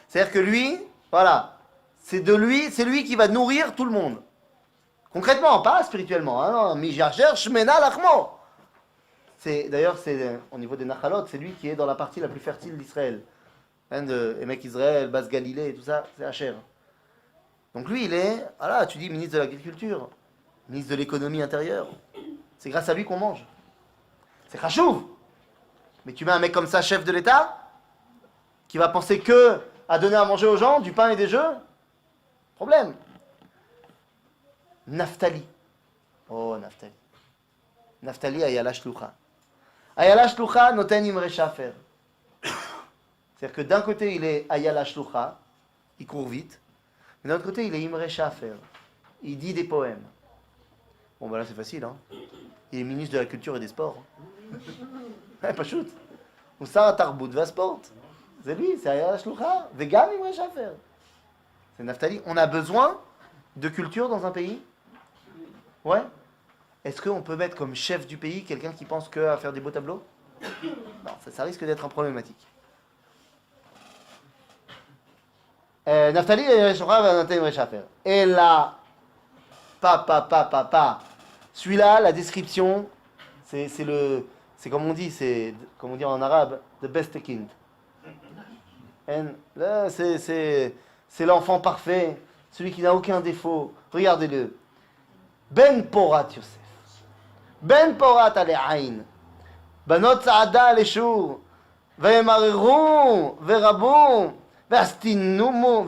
C'est-à-dire que lui, voilà, c'est lui qui va nourrir tout le monde. Concrètement, pas spirituellement. Hein, non, mais Shmena Lachmo. D'ailleurs, c'est au niveau des Nachalot, c'est lui qui est dans la partie la plus fertile d'Israël. Hein, de Emek Israël, Bas Galilée et tout ça, c'est Asher. Donc lui, il est, voilà, tu dis ministre de l'Agriculture, ministre de l'Économie intérieure. C'est grâce à lui qu'on mange. C'est chachouv. Mais tu mets un mec comme ça, chef de l'État, qui va penser que à donner à manger aux gens, du pain et des jeux, problème. Naftali. Oh, Naftali. Naftali, Ayala Shlucha. Ayala Shlucha, noten imre shafer. C'est-à-dire que d'un côté, il est Ayala Shlucha, il court vite. Mais d'un autre côté, il est Imre Shafer. Il dit des poèmes. Bon, bah là, c'est facile, hein. Il est ministre de la Culture et des Sports. Ouais, pas shoot. Ou ça, Tarbout va sport. C'est lui, c'est Ayala Shlucha. Vegan Imre Shafer. C'est Naftali. On a besoin de culture dans un pays. Ouais. Est-ce qu'on peut mettre comme chef du pays quelqu'un qui pense qu'à faire des beaux tableaux? Non, ça risque d'être un problématique. Naphtali et Shora Vanatay Rechafer. Et là, celui-là, la description, c'est comme on dit en arabe, the best kind. Là, c'est l'enfant parfait, celui qui n'a aucun défaut. Regardez-le. Ben Porat Yosef. Ben Porat Ale'ain. Banot Saada Aleshur. וימררו ורבו ויסתמו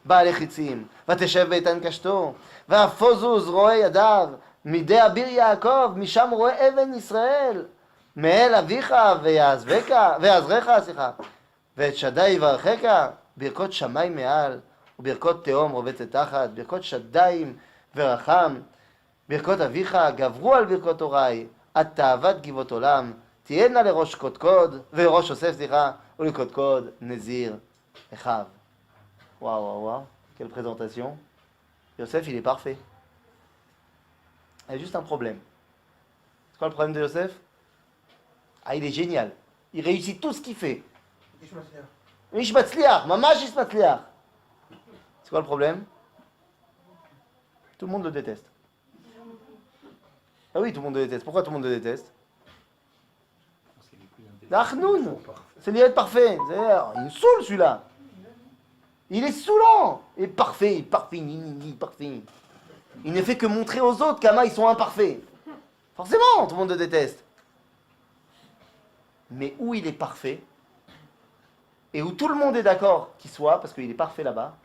בעלי חיצים ותשב באיתן קשתו ואפוזו זרועי ידיו מידי אביר יעקב משם רואה אבן ישראל מאל אביך ויעזרך ואת שדי יברכך ברכות שמיים מעל וברכות תהום רובצת תחת ברכות שדיים ורחם ברכות אביך גברו על ברכות הוריי עד תאוות גבעות עולם תהיינה לראש קודקוד, וראש יוסף, ולקודקוד נזיר אחיו. Waouh, quelle présentation. Yosef, il est parfait. Il y a juste un problème. C'est quoi le problème de Yosef? Ah, il est génial. Il réussit tout ce qu'il fait. Ish matzliach, mamash ish matzliach. C'est quoi le problème? Tout le monde le déteste. Ah oui, tout le monde le déteste. Pourquoi tout le monde le déteste? L'Achnoun, c'est lui être parfait. Il me saoule celui-là. Il est saoulant. Il est parfait, parfait. Il ne fait que montrer aux autres qu'Ama ils sont imparfaits. Forcément, tout le monde le déteste. Mais où il est parfait, et où tout le monde est d'accord qu'il soit, parce qu'il est parfait là-bas,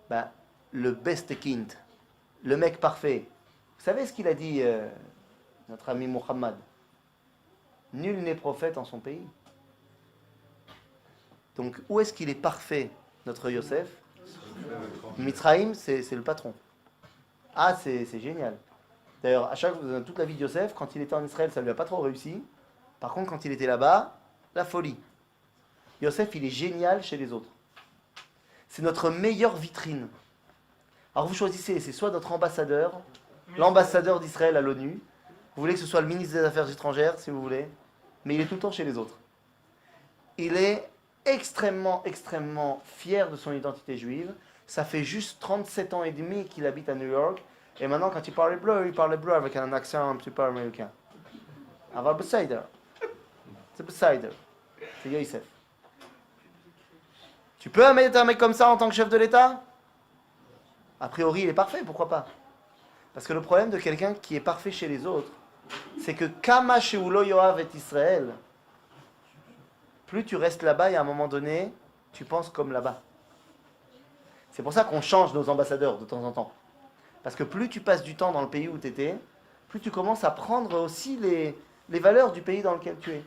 ben, le best kind, le mec parfait. Vous savez ce qu'il a dit, notre ami Muhammad? Nul n'est prophète en son pays. Donc, où est-ce qu'il est parfait, notre Yosef? Mitzraïm, c'est le patron. Ah, c'est génial. D'ailleurs, dans toute la vie de Yosef, quand il était en Israël, ça ne lui a pas trop réussi. Par contre, quand il était là-bas, la folie. Yosef, il est génial chez les autres. C'est notre meilleure vitrine. Alors, vous choisissez, c'est soit notre ambassadeur, l'ambassadeur d'Israël à l'ONU. Vous voulez que ce soit le ministre des Affaires étrangères, si vous voulez. Mais il est tout le temps chez les autres. Il est extrêmement fier de son identité juive. Ça fait juste 37 ans et demi qu'il habite à New York. Et maintenant, quand il parle bleu avec un accent un petit peu américain. Aval Besider. C'est Besider. C'est Yosef. Tu peux mettre un mec comme ça en tant que chef de l'État? A priori, il est parfait, pourquoi pas? Parce que le problème de quelqu'un qui est parfait chez les autres, c'est que Kama Sheulo Yoav et Israël, plus tu restes là-bas et à un moment donné, tu penses comme là-bas. C'est pour ça qu'on change nos ambassadeurs de temps en temps. Parce que plus tu passes du temps dans le pays où tu étais, plus tu commences à prendre aussi les valeurs du pays dans lequel tu es.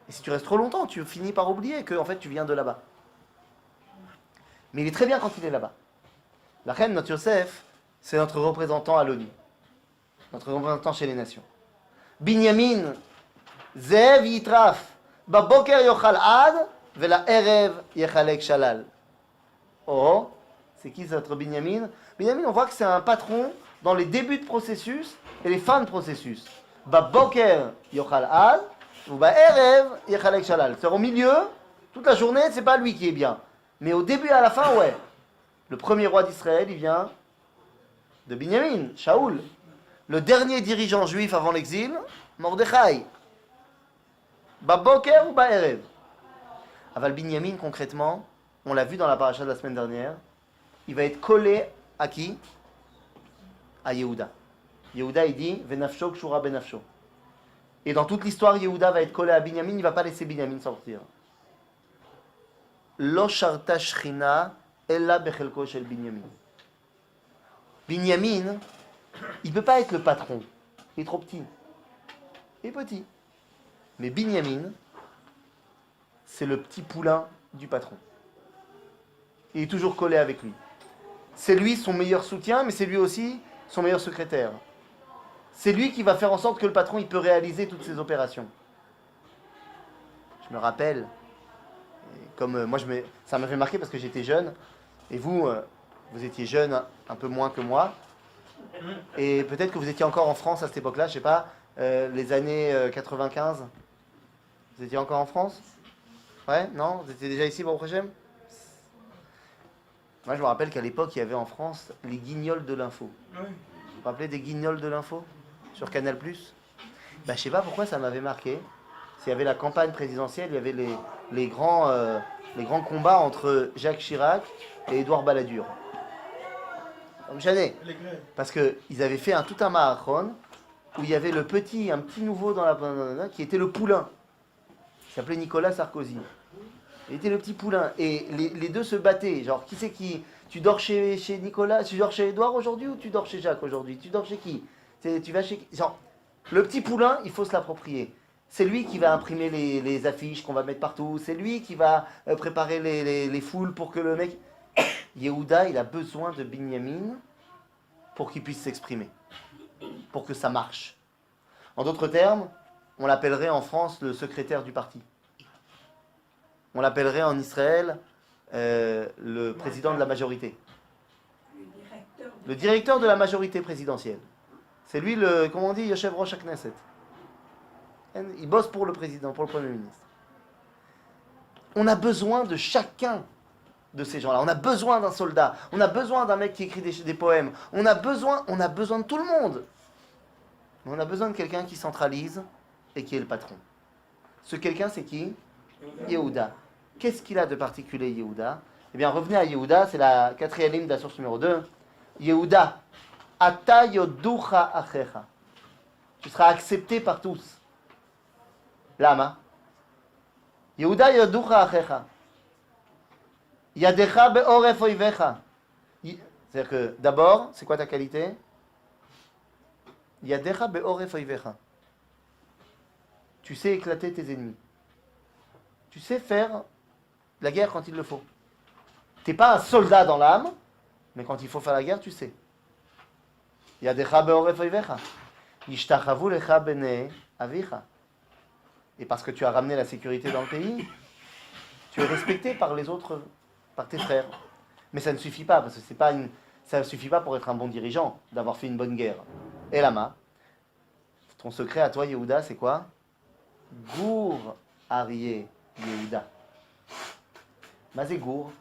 Et si tu restes trop longtemps, tu finis par oublier que en fait tu viens de là-bas. Mais il est très bien quand il est là-bas. La reine, notre Yosef, c'est notre représentant à l'ONU. Notre représentant chez les nations. Binyamin, Zev Yitraf, Baboker Yochal Ad, Vela Erev Yechalek Shalal. Oh, c'est qui notre Binyamin? Binyamin, on voit que c'est un patron dans les débuts de processus et les fins de processus. Baboker Yochal Ad, ou Erev Yechalek Shalal. C'est au milieu, toute la journée, c'est pas lui qui est bien. Mais au début et à la fin, ouais. Le premier roi d'Israël, il vient de Binyamin, Shaoul. Le dernier dirigeant juif avant l'exil, Mordechai. Baboker ou Baerev. Aval Binyamin, concrètement, on l'a vu dans la paracha de la semaine dernière, il va être collé à qui? À Yehuda. Yehuda, il dit, Venafsho kshura benafsho. Et dans toute l'histoire, Yehuda va être collé à Binyamin, il ne va pas laisser Binyamin sortir. Lo sharta shchina ella bechelko shel Binyamin. Binyamin, il ne peut pas être le patron. Il est trop petit. Il est petit. Mais Binyamin, c'est le petit poulain du patron. Il est toujours collé avec lui. C'est lui son meilleur soutien, mais c'est lui aussi son meilleur secrétaire. C'est lui qui va faire en sorte que le patron il peut réaliser toutes ses opérations. Je me rappelle, comme moi ça m'avait marqué parce que j'étais jeune, et vous, vous étiez jeune un peu moins que moi. Et peut-être que vous étiez encore en France à cette époque-là, je sais pas, les années 95. Vous étiez encore en France? Ouais, non? Vous étiez déjà ici, Baruch Hashem? Moi, je me rappelle qu'à l'époque, il y avait en France les guignols de l'info.
Oui.
Vous vous rappelez des guignols de l'info sur Canal+. Bah, je sais pas pourquoi ça m'avait marqué. S'il y avait la campagne présidentielle, il y avait les grands combats entre Jacques Chirac et Édouard Balladur. Comme jamais.
Les grèves.
Parce qu'ils avaient fait tout un marathon où il y avait un petit nouveau dans qui était le poulain. Il s'appelait Nicolas Sarkozy. Il était le petit poulain. Et les deux se battaient. Genre, qui c'est qui? Tu dors chez Nicolas, tu dors chez Édouard aujourd'hui ou tu dors chez Jacques aujourd'hui? Tu dors chez qui? Tu vas chez qui? Genre, le petit poulain, il faut se l'approprier. C'est lui qui va imprimer les affiches qu'on va mettre partout. C'est lui qui va préparer les foules pour que le mec... Yehuda, il a besoin de Binyamin pour qu'il puisse s'exprimer. Pour que ça marche. En d'autres termes, on l'appellerait en France le secrétaire du parti. On l'appellerait en Israël le président de la majorité. Le directeur de la majorité présidentielle. C'est lui comment on dit, Yoshev Rosh HaKnesset. Il bosse pour le président, pour le Premier ministre. On a besoin de chacun de ces gens-là. On a besoin d'un soldat. On a besoin d'un mec qui écrit des poèmes. On a besoin de tout le monde. Mais on a besoin de quelqu'un qui centralise et qui est le patron. Ce quelqu'un, c'est qui? Yehuda. Qu'est-ce qu'il a de particulier, Yehuda? Eh bien, revenez à Yehuda, c'est la 4e ligne de la source numéro 2. Yehuda, ata yoducha achecha. Tu seras accepté par tous. Lama. Yehuda yoducha achecha. Yadecha be'oref oivecha. C'est-à-dire que, d'abord, c'est quoi ta qualité? Yadecha be'oref oivecha. Tu sais éclater tes ennemis. Tu sais faire la guerre quand il le faut. Tu n'es pas un soldat dans l'âme, mais quand il faut faire la guerre, tu sais. Yadecha be'oref oivecha. Yishtachavu lecha bnei avicha. Et parce que tu as ramené la sécurité dans le pays, tu es respecté par les autres, par tes frères. Mais ça ne suffit pas, parce que ça ne suffit pas pour être un bon dirigeant, d'avoir fait une bonne guerre. Et lama, ton secret à toi, Yehuda, c'est quoi? Gour Arié Yehuda. Mazé Gour.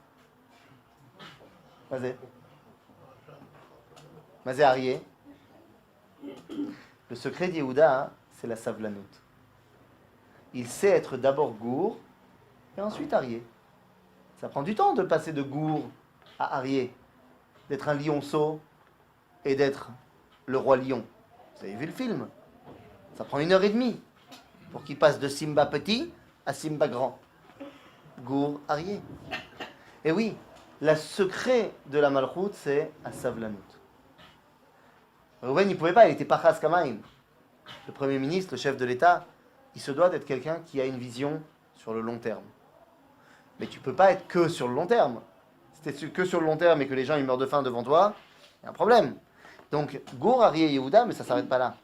Mazé Arié. Le secret d'Yehuda, c'est la savlanout. Il sait être d'abord Gour et ensuite Arié. Ça prend du temps de passer de Gour à Arié, d'être un lionceau et d'être le roi lion. Vous avez vu le film? Ça prend 1h30 pour qu'il passe de Simba petit à Simba grand. Gour Arié. Et oui, le secret de la Malchoute, c'est à Savlanout. Reuven, il ne pouvait pas, il était Pachas Kamaim. Le Premier ministre, le chef de l'État, il se doit d'être quelqu'un qui a une vision sur le long terme. Mais tu ne peux pas être que sur le long terme. Si tu es que sur le long terme et que les gens ils meurent de faim devant toi, il y a un problème. Donc, Gour Arié Yehuda, mais ça ne s'arrête pas là.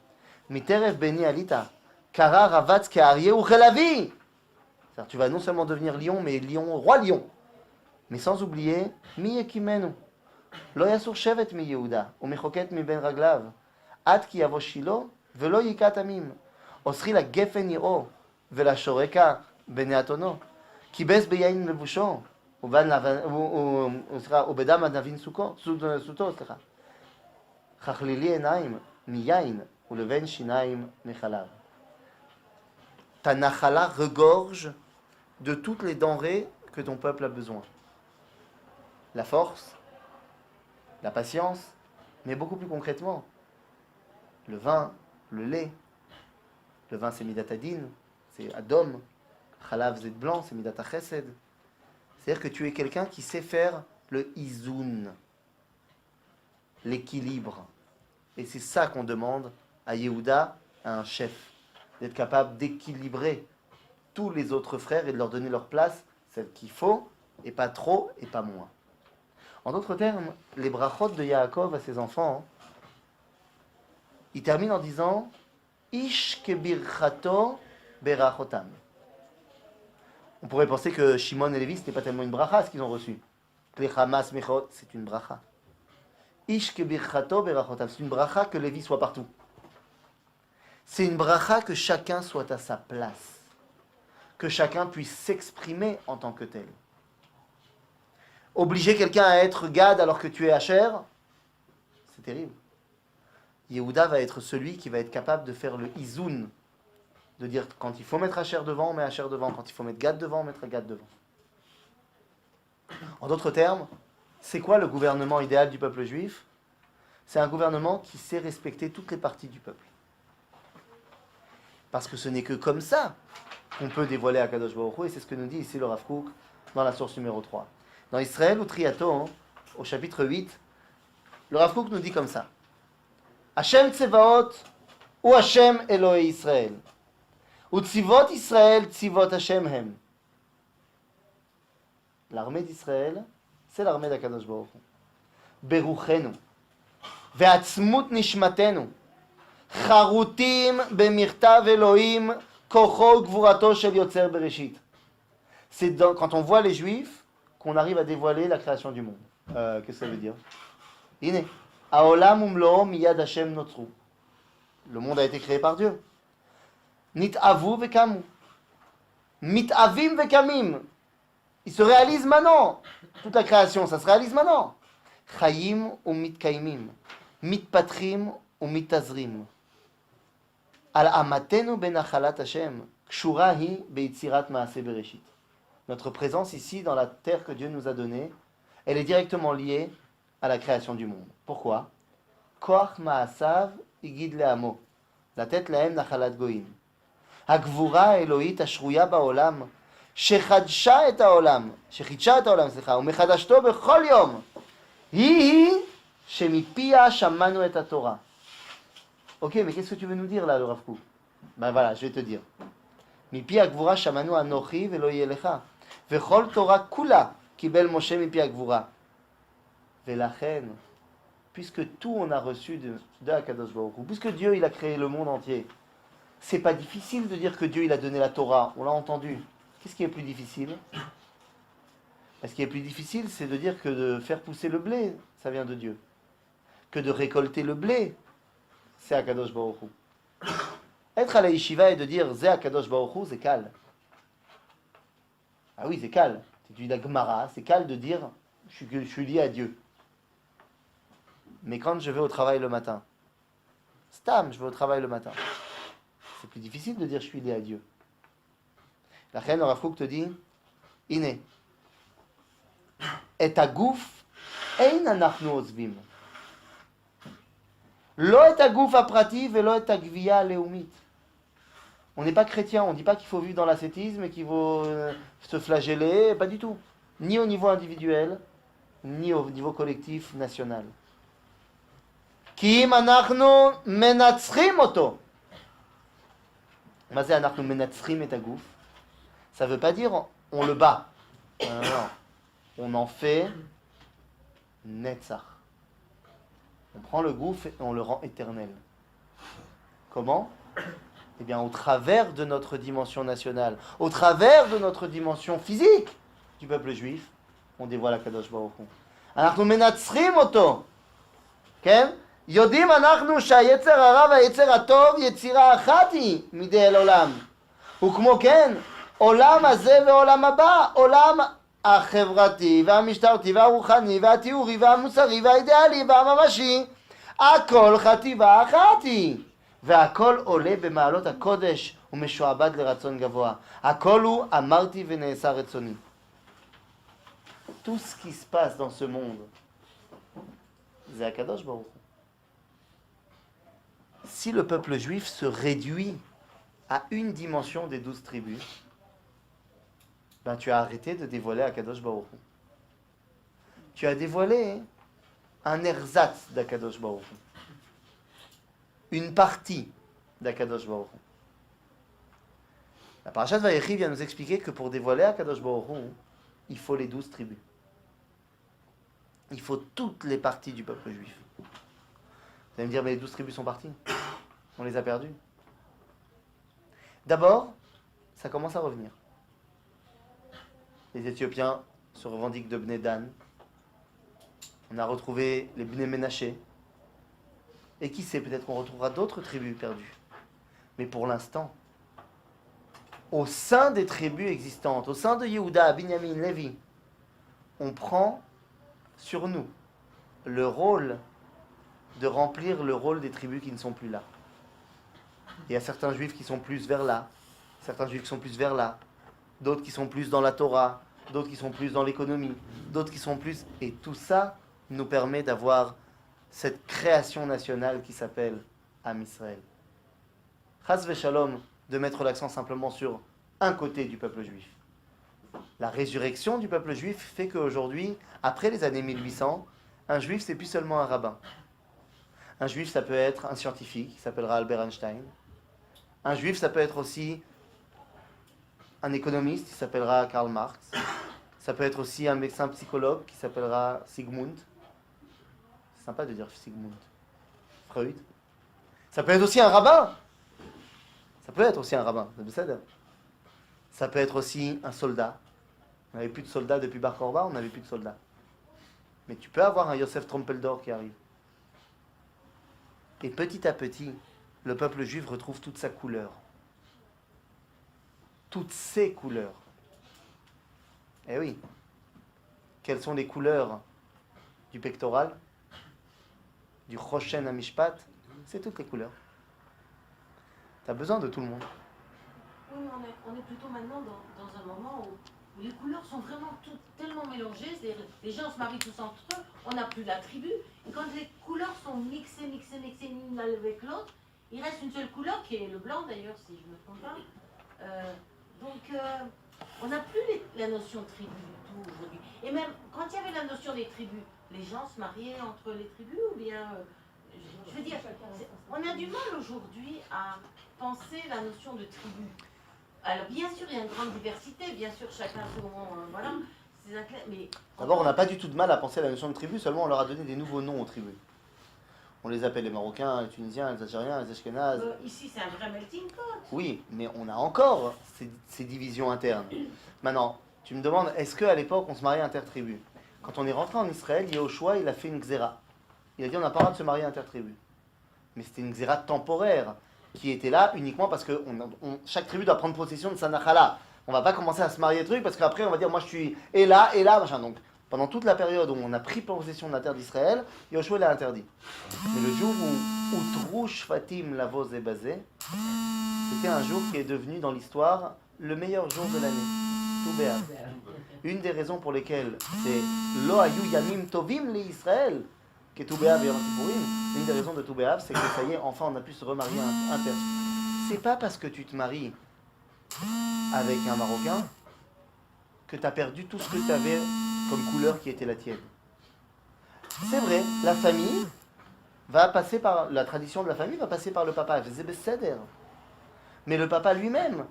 Miterev Beni Alita, Kara Ravatz Ke'Arié ou Chelavi. C'est-à-dire, tu vas non seulement devenir lion, mais lion, roi lion. Mais sans oublier, Mi Yekimenu. Lo Yasur Shevet mi Yehuda, ou Mechoket mi Ben Raglav. Ad ki yavo Shilo, velo yikat amim. Osri la Gefen Yiro, vela Shoreka Bene Atono. Kibes beyain levusho, ובדם הנבין סוטו, חכלילי עיניים מיין ולבן שיניים מחלב. Ta nachala regorge de toutes les denrées que ton peuple a besoin. La force, la patience, mais beaucoup plus concrètement, le vin, le lait. Le vin c'est midatadin, c'est adom. Chalav zed blanc, c'est midata chesed. C'est-à-dire que tu es quelqu'un qui sait faire le izoun, l'équilibre. Et c'est ça qu'on demande à Yehuda, à un chef, d'être capable d'équilibrer tous les autres frères et de leur donner leur place, celle qu'il faut, et pas trop et pas moins. En d'autres termes, les brachot de Yaakov à ses enfants, ils terminent en disant Ish kebirchato berachotam. On pourrait penser que Shimon et Lévi, ce n'était pas tellement une bracha ce qu'ils ont reçu. Les Hamas Mechot, c'est une bracha. Ish kebirchato berachotav. C'est une bracha que Lévi soit partout. C'est une bracha que chacun soit à sa place. Que chacun puisse s'exprimer en tant que tel. Obliger quelqu'un à être Gad alors que tu es Asher, c'est terrible. Yehuda va être celui qui va être capable de faire le izoun, de dire quand il faut mettre Asher devant, on met Asher devant, quand il faut mettre Gad devant, on mettra Gad devant. En d'autres termes, c'est quoi le gouvernement idéal du peuple juif? C'est un gouvernement qui sait respecter toutes les parties du peuple. Parce que ce n'est que comme ça qu'on peut dévoiler Akadosh Baruch Hu, et c'est ce que nous dit ici le Rav Kook dans la source numéro 3. Dans Israël ou Triato, au chapitre 8, le Rav Kook nous dit comme ça. Hashem Tsevaot ou Hashem Elohei Israël. Ou Tzivot Israël, Tzivot Hashem Hem. L'armée d'Israël, c'est l'armée d'Akadosh Baruch Hu. Beruchenu. Ve'atzmut nishmatenu. Charutim bemirtav Elohim kocho gvurato shel yotzer bereshit. C'est quand on voit les Juifs qu'on arrive à dévoiler la création du monde. Qu'est-ce que ça veut dire? Ine. Haolam umlo miyad Hashem notru. Le monde a été créé par Dieu. Nit'avu vekamu. Mit'avim vekamim. Il se réalise maintenant. Toute la création, ça se réalise maintenant. Chayim ou mitkaimim. Mitpatrim ou mitazrim. Al amatenu benachalat Hashem. Kshurahi beitzirat maaseh bereshit. Notre présence ici, dans la terre que Dieu nous a donnée, elle est directement liée à la création du monde. Pourquoi? Koach maasav igid le'amo. La tête lahem nachalat goyim. הגבורה האלוהית השרויה בעולם, שחידשה את העולם, ומחדשתו בכל יום, היא שמפיה שמענו את התורה. Ok, mais qu'est-ce que tu veux nous dire là, le Rav Kook? Ben voilà, je vais te dire. מפי הגבורה שמענו אנוכי ולא יהיה לך, וכל תורה כולה קיבל משה מפי הגבורה. ולכן, puisque tout on a reçu de Akadosh Baruch Hu, puisque Dieu il a créé le monde entier, c'est pas difficile de dire que Dieu il a donné la Torah, on l'a entendu. Qu'est-ce qui est plus difficile? Ce qui est plus difficile, c'est de dire que de faire pousser le blé, ça vient de Dieu. Que de récolter le blé, c'est Akadosh Baruch Hu. Être à la yeshiva et de dire Zé Akadosh Baruch Hu, c'est calme. Ah oui, c'est calme. Tu dis la Gemara, c'est calme de dire je suis lié à Dieu. Mais quand je vais au travail le matin, Stam, je vais au travail le matin. C'est plus difficile de dire je suis lié à Dieu. La reine Rav Kook te dit, Ine, et הגוף אין אנחנו עוזבים. לא את הגוף הפרטי ולא את הגבייה הלאומית. On n'est pas chrétien, on ne dit pas qu'il faut vivre dans l'ascétisme et qu'il faut se flageller, pas du tout. Ni au niveau individuel, ni au niveau collectif, national. כי אם אנחנו מנצחים אותו. מה זה אנחנו מנצחים את הגוף? Ça ne veut pas dire on le bat. Non, non, non. On en fait netzach. On prend le gouffre et on le rend éternel. Comment? Eh bien, au travers de notre dimension nationale, au travers de notre dimension physique du peuple juif, on dévoile הקדוש ברוך הוא. אנחנו מנצחים אותו. כן? יודעים אנחנו שהיצר הרע והיצר הטוב יצירה אחת היא מידי אל עולם. וכמו כן, עולם הזה ועולם הבא, עולם החברתי והמשטרתי והרוחני והתיאורי והמוסרי והאידיאלי והממשי, הכל חטיבה אחת היא. והכל עולה במעלות הקודש ומשועבד לרצון גבוה. הכל הוא אמרתי ונעשה רצוני. Tout ce qui se passe dans ce monde, c'est Akadosh Baruch Hu. Si le peuple juif se réduit à une dimension des 12 tribus, ben tu as arrêté de dévoiler Akadosh Baruch Hu. Tu as dévoilé un erzatz d'Akadosh Baruch Hu. Une partie d'Akadosh Baruch Hu. La parashat Vayechi vient nous expliquer que pour dévoiler Akadosh Baruch Hu, il faut les 12 tribus. Il faut toutes les parties du peuple juif. Vous allez me dire, mais les 12 tribus sont parties. On les a perdues. D'abord, ça commence à revenir. Les Éthiopiens se revendiquent de Bnei Dan. On a retrouvé les Bnei Ménaché. Et qui sait, peut-être qu'on retrouvera d'autres tribus perdues. Mais pour l'instant, au sein des tribus existantes, au sein de Yehuda, Binyamin, Lévi, on prend sur nous le rôle de remplir le rôle des tribus qui ne sont plus là. Il y a certains juifs qui sont plus vers là, certains juifs qui sont plus vers là, d'autres qui sont plus dans la Torah, d'autres qui sont plus dans l'économie, d'autres qui sont plus... Et tout ça nous permet d'avoir cette création nationale qui s'appelle Am Israël. Chas v'shalom, de mettre l'accent simplement sur un côté du peuple juif. La résurrection du peuple juif fait qu'aujourd'hui, après les années 1800, un juif, c'est plus seulement un rabbin. Un juif, ça peut être un scientifique, qui s'appellera Albert Einstein. Un juif, ça peut être aussi un économiste, qui s'appellera Karl Marx. Ça peut être aussi un médecin psychologue, qui s'appellera Sigmund. C'est sympa de dire Sigmund. Freud. Ça peut être aussi un rabbin. Ça peut être aussi un rabbin. Ça peut être aussi un soldat. On n'avait plus de soldats depuis Bar Korba, on n'avait plus de soldats. Mais tu peux avoir un Yosef Trompeldor qui arrive. Et petit à petit, le peuple juif retrouve toute sa couleur. Toutes ses couleurs. Eh oui. Quelles sont les couleurs du pectoral, du Choshen Amishpat? C'est toutes les couleurs. Tu as besoin de tout le monde.
Oui, mais on est plutôt maintenant dans un moment où les couleurs sont vraiment toutes tellement mélangées. C'est-à-dire, les gens se marient tous entre eux, on n'a plus la tribu. Et quand les couleurs sont mixées l'une avec l'autre, il reste une seule couleur qui est le blanc d'ailleurs, si je ne me trompe pas. On n'a plus la notion de tribu du tout aujourd'hui. Et même quand il y avait la notion des tribus, les gens se mariaient entre les tribus ou bien... je veux dire, on a du mal aujourd'hui à penser la notion de tribu. Alors bien sûr, il y a une grande diversité, bien sûr, chacun son... voilà, mais...
D'abord, on n'a pas du tout de mal à penser à la notion de tribu, seulement on leur a donné des nouveaux noms aux tribus. On les appelle les Marocains, les Tunisiens, les Algériens, les Ashkénazes.
Ici, c'est un vrai melting pot.
Oui, mais on a encore ces divisions internes. Maintenant, tu me demandes, est-ce qu'à l'époque, on se mariait intertribus? Quand on est rentré en Israël, Yehoshua, il a fait une xéra. Il a dit, on n'a pas le droit de se marier intertribus. Mais c'était une xéra temporaire, qui était là uniquement parce que chaque tribu doit prendre possession de sa nachala. On va pas commencer à se marier truc parce qu'après on va dire moi je suis et là, machin. Donc pendant toute la période où on a pris possession de la terre d'Israël, Yoshua l'a interdit. Mais le jour où Utrush Fatim Lavoz et Bazé, c'était un jour qui est devenu dans l'histoire le meilleur jour de l'année. Tou B'Av. Une des raisons pour lesquelles c'est Lo Hayu Yamim Tovim li Israël, qui est Tou B'Av et Yom Kippourim. Une des raisons de Tou B'Av, c'est que ça y est, enfin on a pu se remarier inter. C'est pas parce que tu te maries avec un Marocain que tu as perdu tout ce que tu avais comme couleur qui était la tienne. C'est vrai, la famille va passer par, la tradition de la famille va passer par le papa, mais le papa lui-même,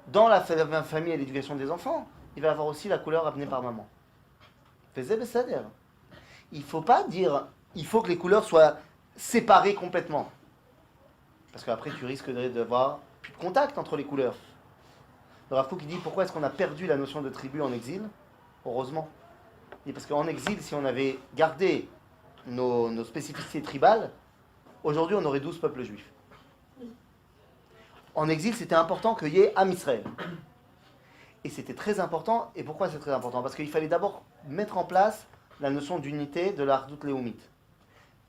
dans la famille et l'éducation des enfants, il va avoir aussi la couleur amenée par maman. Il ne faut pas dire, il faut que les couleurs soient séparées complètement. Parce qu'après tu risques d'avoir plus de contact entre les couleurs. Le Rav Kook dit pourquoi est-ce qu'on a perdu la notion de tribu en exil? Heureusement. Et parce qu'en exil, si on avait gardé nos spécificités tribales, aujourd'hui on aurait 12 peuples juifs. En exil, c'était important qu'il y ait Am Israël. Et c'était très important. Et pourquoi c'est très important? Parce qu'il fallait d'abord mettre en place la notion d'unité de l'Ardout Léoumite.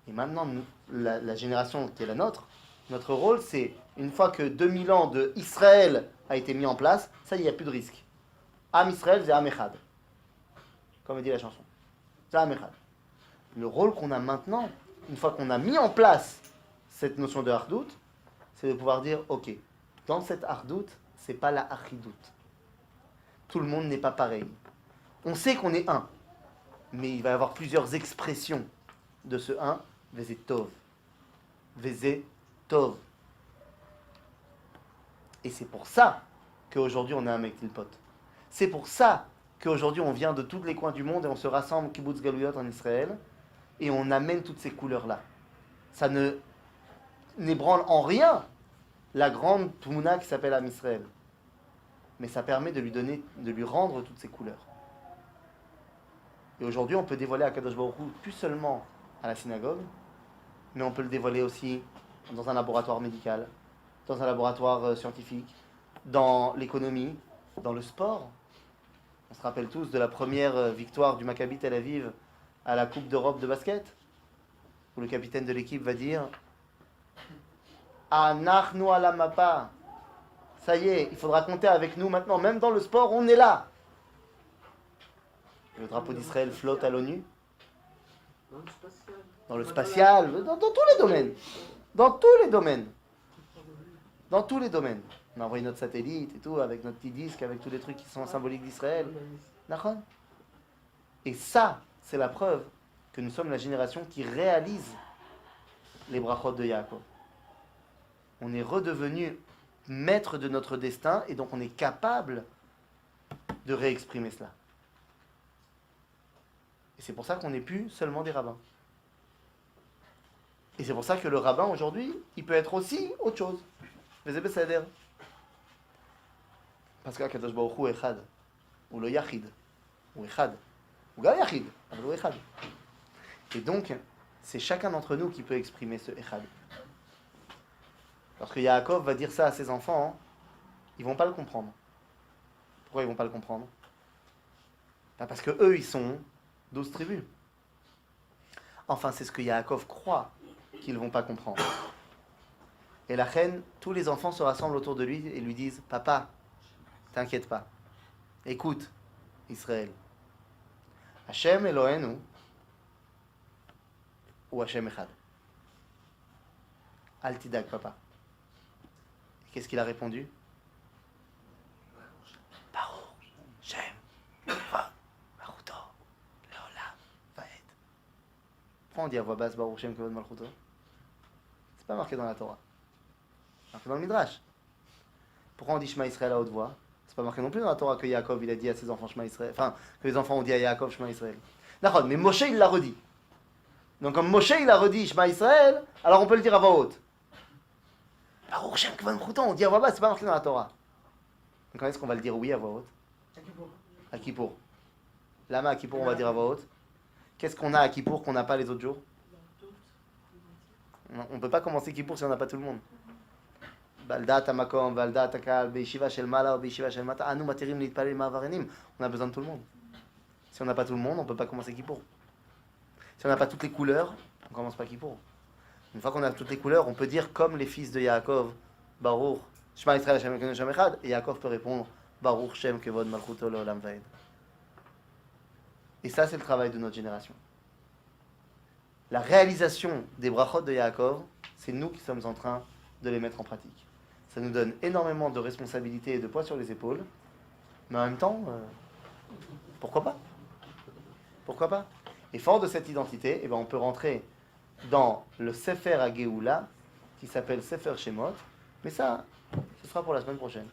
Et maintenant, la génération qui est la nôtre, notre rôle, c'est, une fois que 2000 ans de Israël a été mis en place, ça, il n'y a plus de risque. Am Israël, c'est Am Echad. Comme dit la chanson. C'est Am Echad. Le rôle qu'on a maintenant, une fois qu'on a mis en place cette notion de Ardout, c'est de pouvoir dire, ok, dans cette Ardout, c'est pas la Achidout. Tout le monde n'est pas pareil. On sait qu'on est un, mais il va y avoir plusieurs expressions de ce un, Vezé Tov. Vezé Tov. Et c'est pour ça qu'aujourd'hui on a un Mektil Pot. C'est pour ça qu'aujourd'hui on vient de tous les coins du monde et on se rassemble au Kibbutz Galuyot en Israël et on amène toutes ces couleurs-là. Ça ne n'ébranle en rien la grande Tmouna qui s'appelle Am Israël. Mais ça permet de lui rendre toutes ces couleurs. Et aujourd'hui, on peut dévoiler Akadosh Baruch Hu plus seulement à la synagogue, mais on peut le dévoiler aussi dans un laboratoire médical, dans un laboratoire scientifique, dans l'économie, dans le sport. On se rappelle tous de la première victoire du Maccabi Tel Aviv à la Coupe d'Europe de basket, où le capitaine de l'équipe va dire Anachnu ala mapa. Ça y est, il faudra compter avec nous maintenant, même dans le sport, on est là. Le drapeau d'Israël flotte à l'ONU. Dans le spatial, dans tous les domaines. Dans tous les domaines. Dans tous les domaines. On a envoyé notre satellite et tout, avec notre petit disque, avec tous les trucs qui sont symboliques d'Israël. D'accord ? Et ça, c'est la preuve que nous sommes la génération qui réalise les brachot de Yaakov. On est redevenu maître de notre destin et donc on est capable de réexprimer cela. Et c'est pour ça qu'on n'est plus seulement des rabbins. Et c'est pour ça que le rabbin aujourd'hui, il peut être aussi autre chose. Parce qu'Akadosh Baruch Hu Echad, ou le Yachid, ou Echad, ou Ga Yachid, ou Echad. Et donc, c'est chacun d'entre nous qui peut exprimer ce Echad. Lorsque Yaakov va dire ça à ses enfants, ils ne vont pas le comprendre. Pourquoi ils ne vont pas le comprendre ? Parce que eux, ils sont 12 tribus. Enfin, c'est ce que Yaakov croit qu'ils ne vont pas comprendre. Et la reine, tous les enfants se rassemblent autour de lui et lui disent « Papa, t'inquiète pas. Écoute, Israël. Hashem Elohenu ou Hashem Echad. Al tidag, papa. » Qu'est-ce qu'il a répondu? Baruch Shem Kevod Malchuto Leolam Vaed. Pourquoi on dit à voix basse Baruch Shem Kevod Malchuto? C'est pas marqué dans la Torah. C'est marqué dans le Midrash. Pourquoi on dit Shema Israël à haute voix? C'est pas marqué non plus dans la Torah que Yaakov il a dit à ses enfants Shema Israël. Enfin, que les enfants ont dit à Yaakov Shema Israël. D'accord, mais Moshe il l'a redit. Donc comme Moshe il a redit Shema Israël, alors on peut le dire à voix haute. Baruch Shem Kevod Malchuto, on dit à voix basse, c'est pas marqué dans la Torah. Donc quand est-ce qu'on va le dire oui à voix haute? À Kippour. Lama à Kippour on va dire à voix haute. Qu'est-ce qu'on a à Kippour qu'on n'a pas les autres jours? On ne peut pas commencer Kippour si on n'a pas tout le monde. Baldat Amakom, Baldat Akal, Beishiva Shel Mala ou Beishiva Shel Mata, Anu Materim Litpalel Ma'avarenim. On a besoin de tout le monde. Si on n'a pas tout le monde, on ne peut pas commencer Kippour. Si on n'a pas toutes les couleurs, on ne commence pas Kippour. Une fois qu'on a toutes les couleurs, on peut dire comme les fils de Yaakov, Baruch, Shema Yisrael Hashem Elokeinu Hashem Echad, et Yaakov peut répondre Baruch Shem Kevod Malchuto Leolam Vaed. Et ça, c'est le travail de notre génération. La réalisation des brachot de Yaakov, c'est nous qui sommes en train de les mettre en pratique. Ça nous donne énormément de responsabilités et de poids sur les épaules, mais en même temps, pourquoi pas? Pourquoi pas? Et fort de cette identité, eh ben, on peut rentrer dans le Sefer HaGeoula, qui s'appelle Sefer Shemot, mais ça, ce sera pour la semaine prochaine.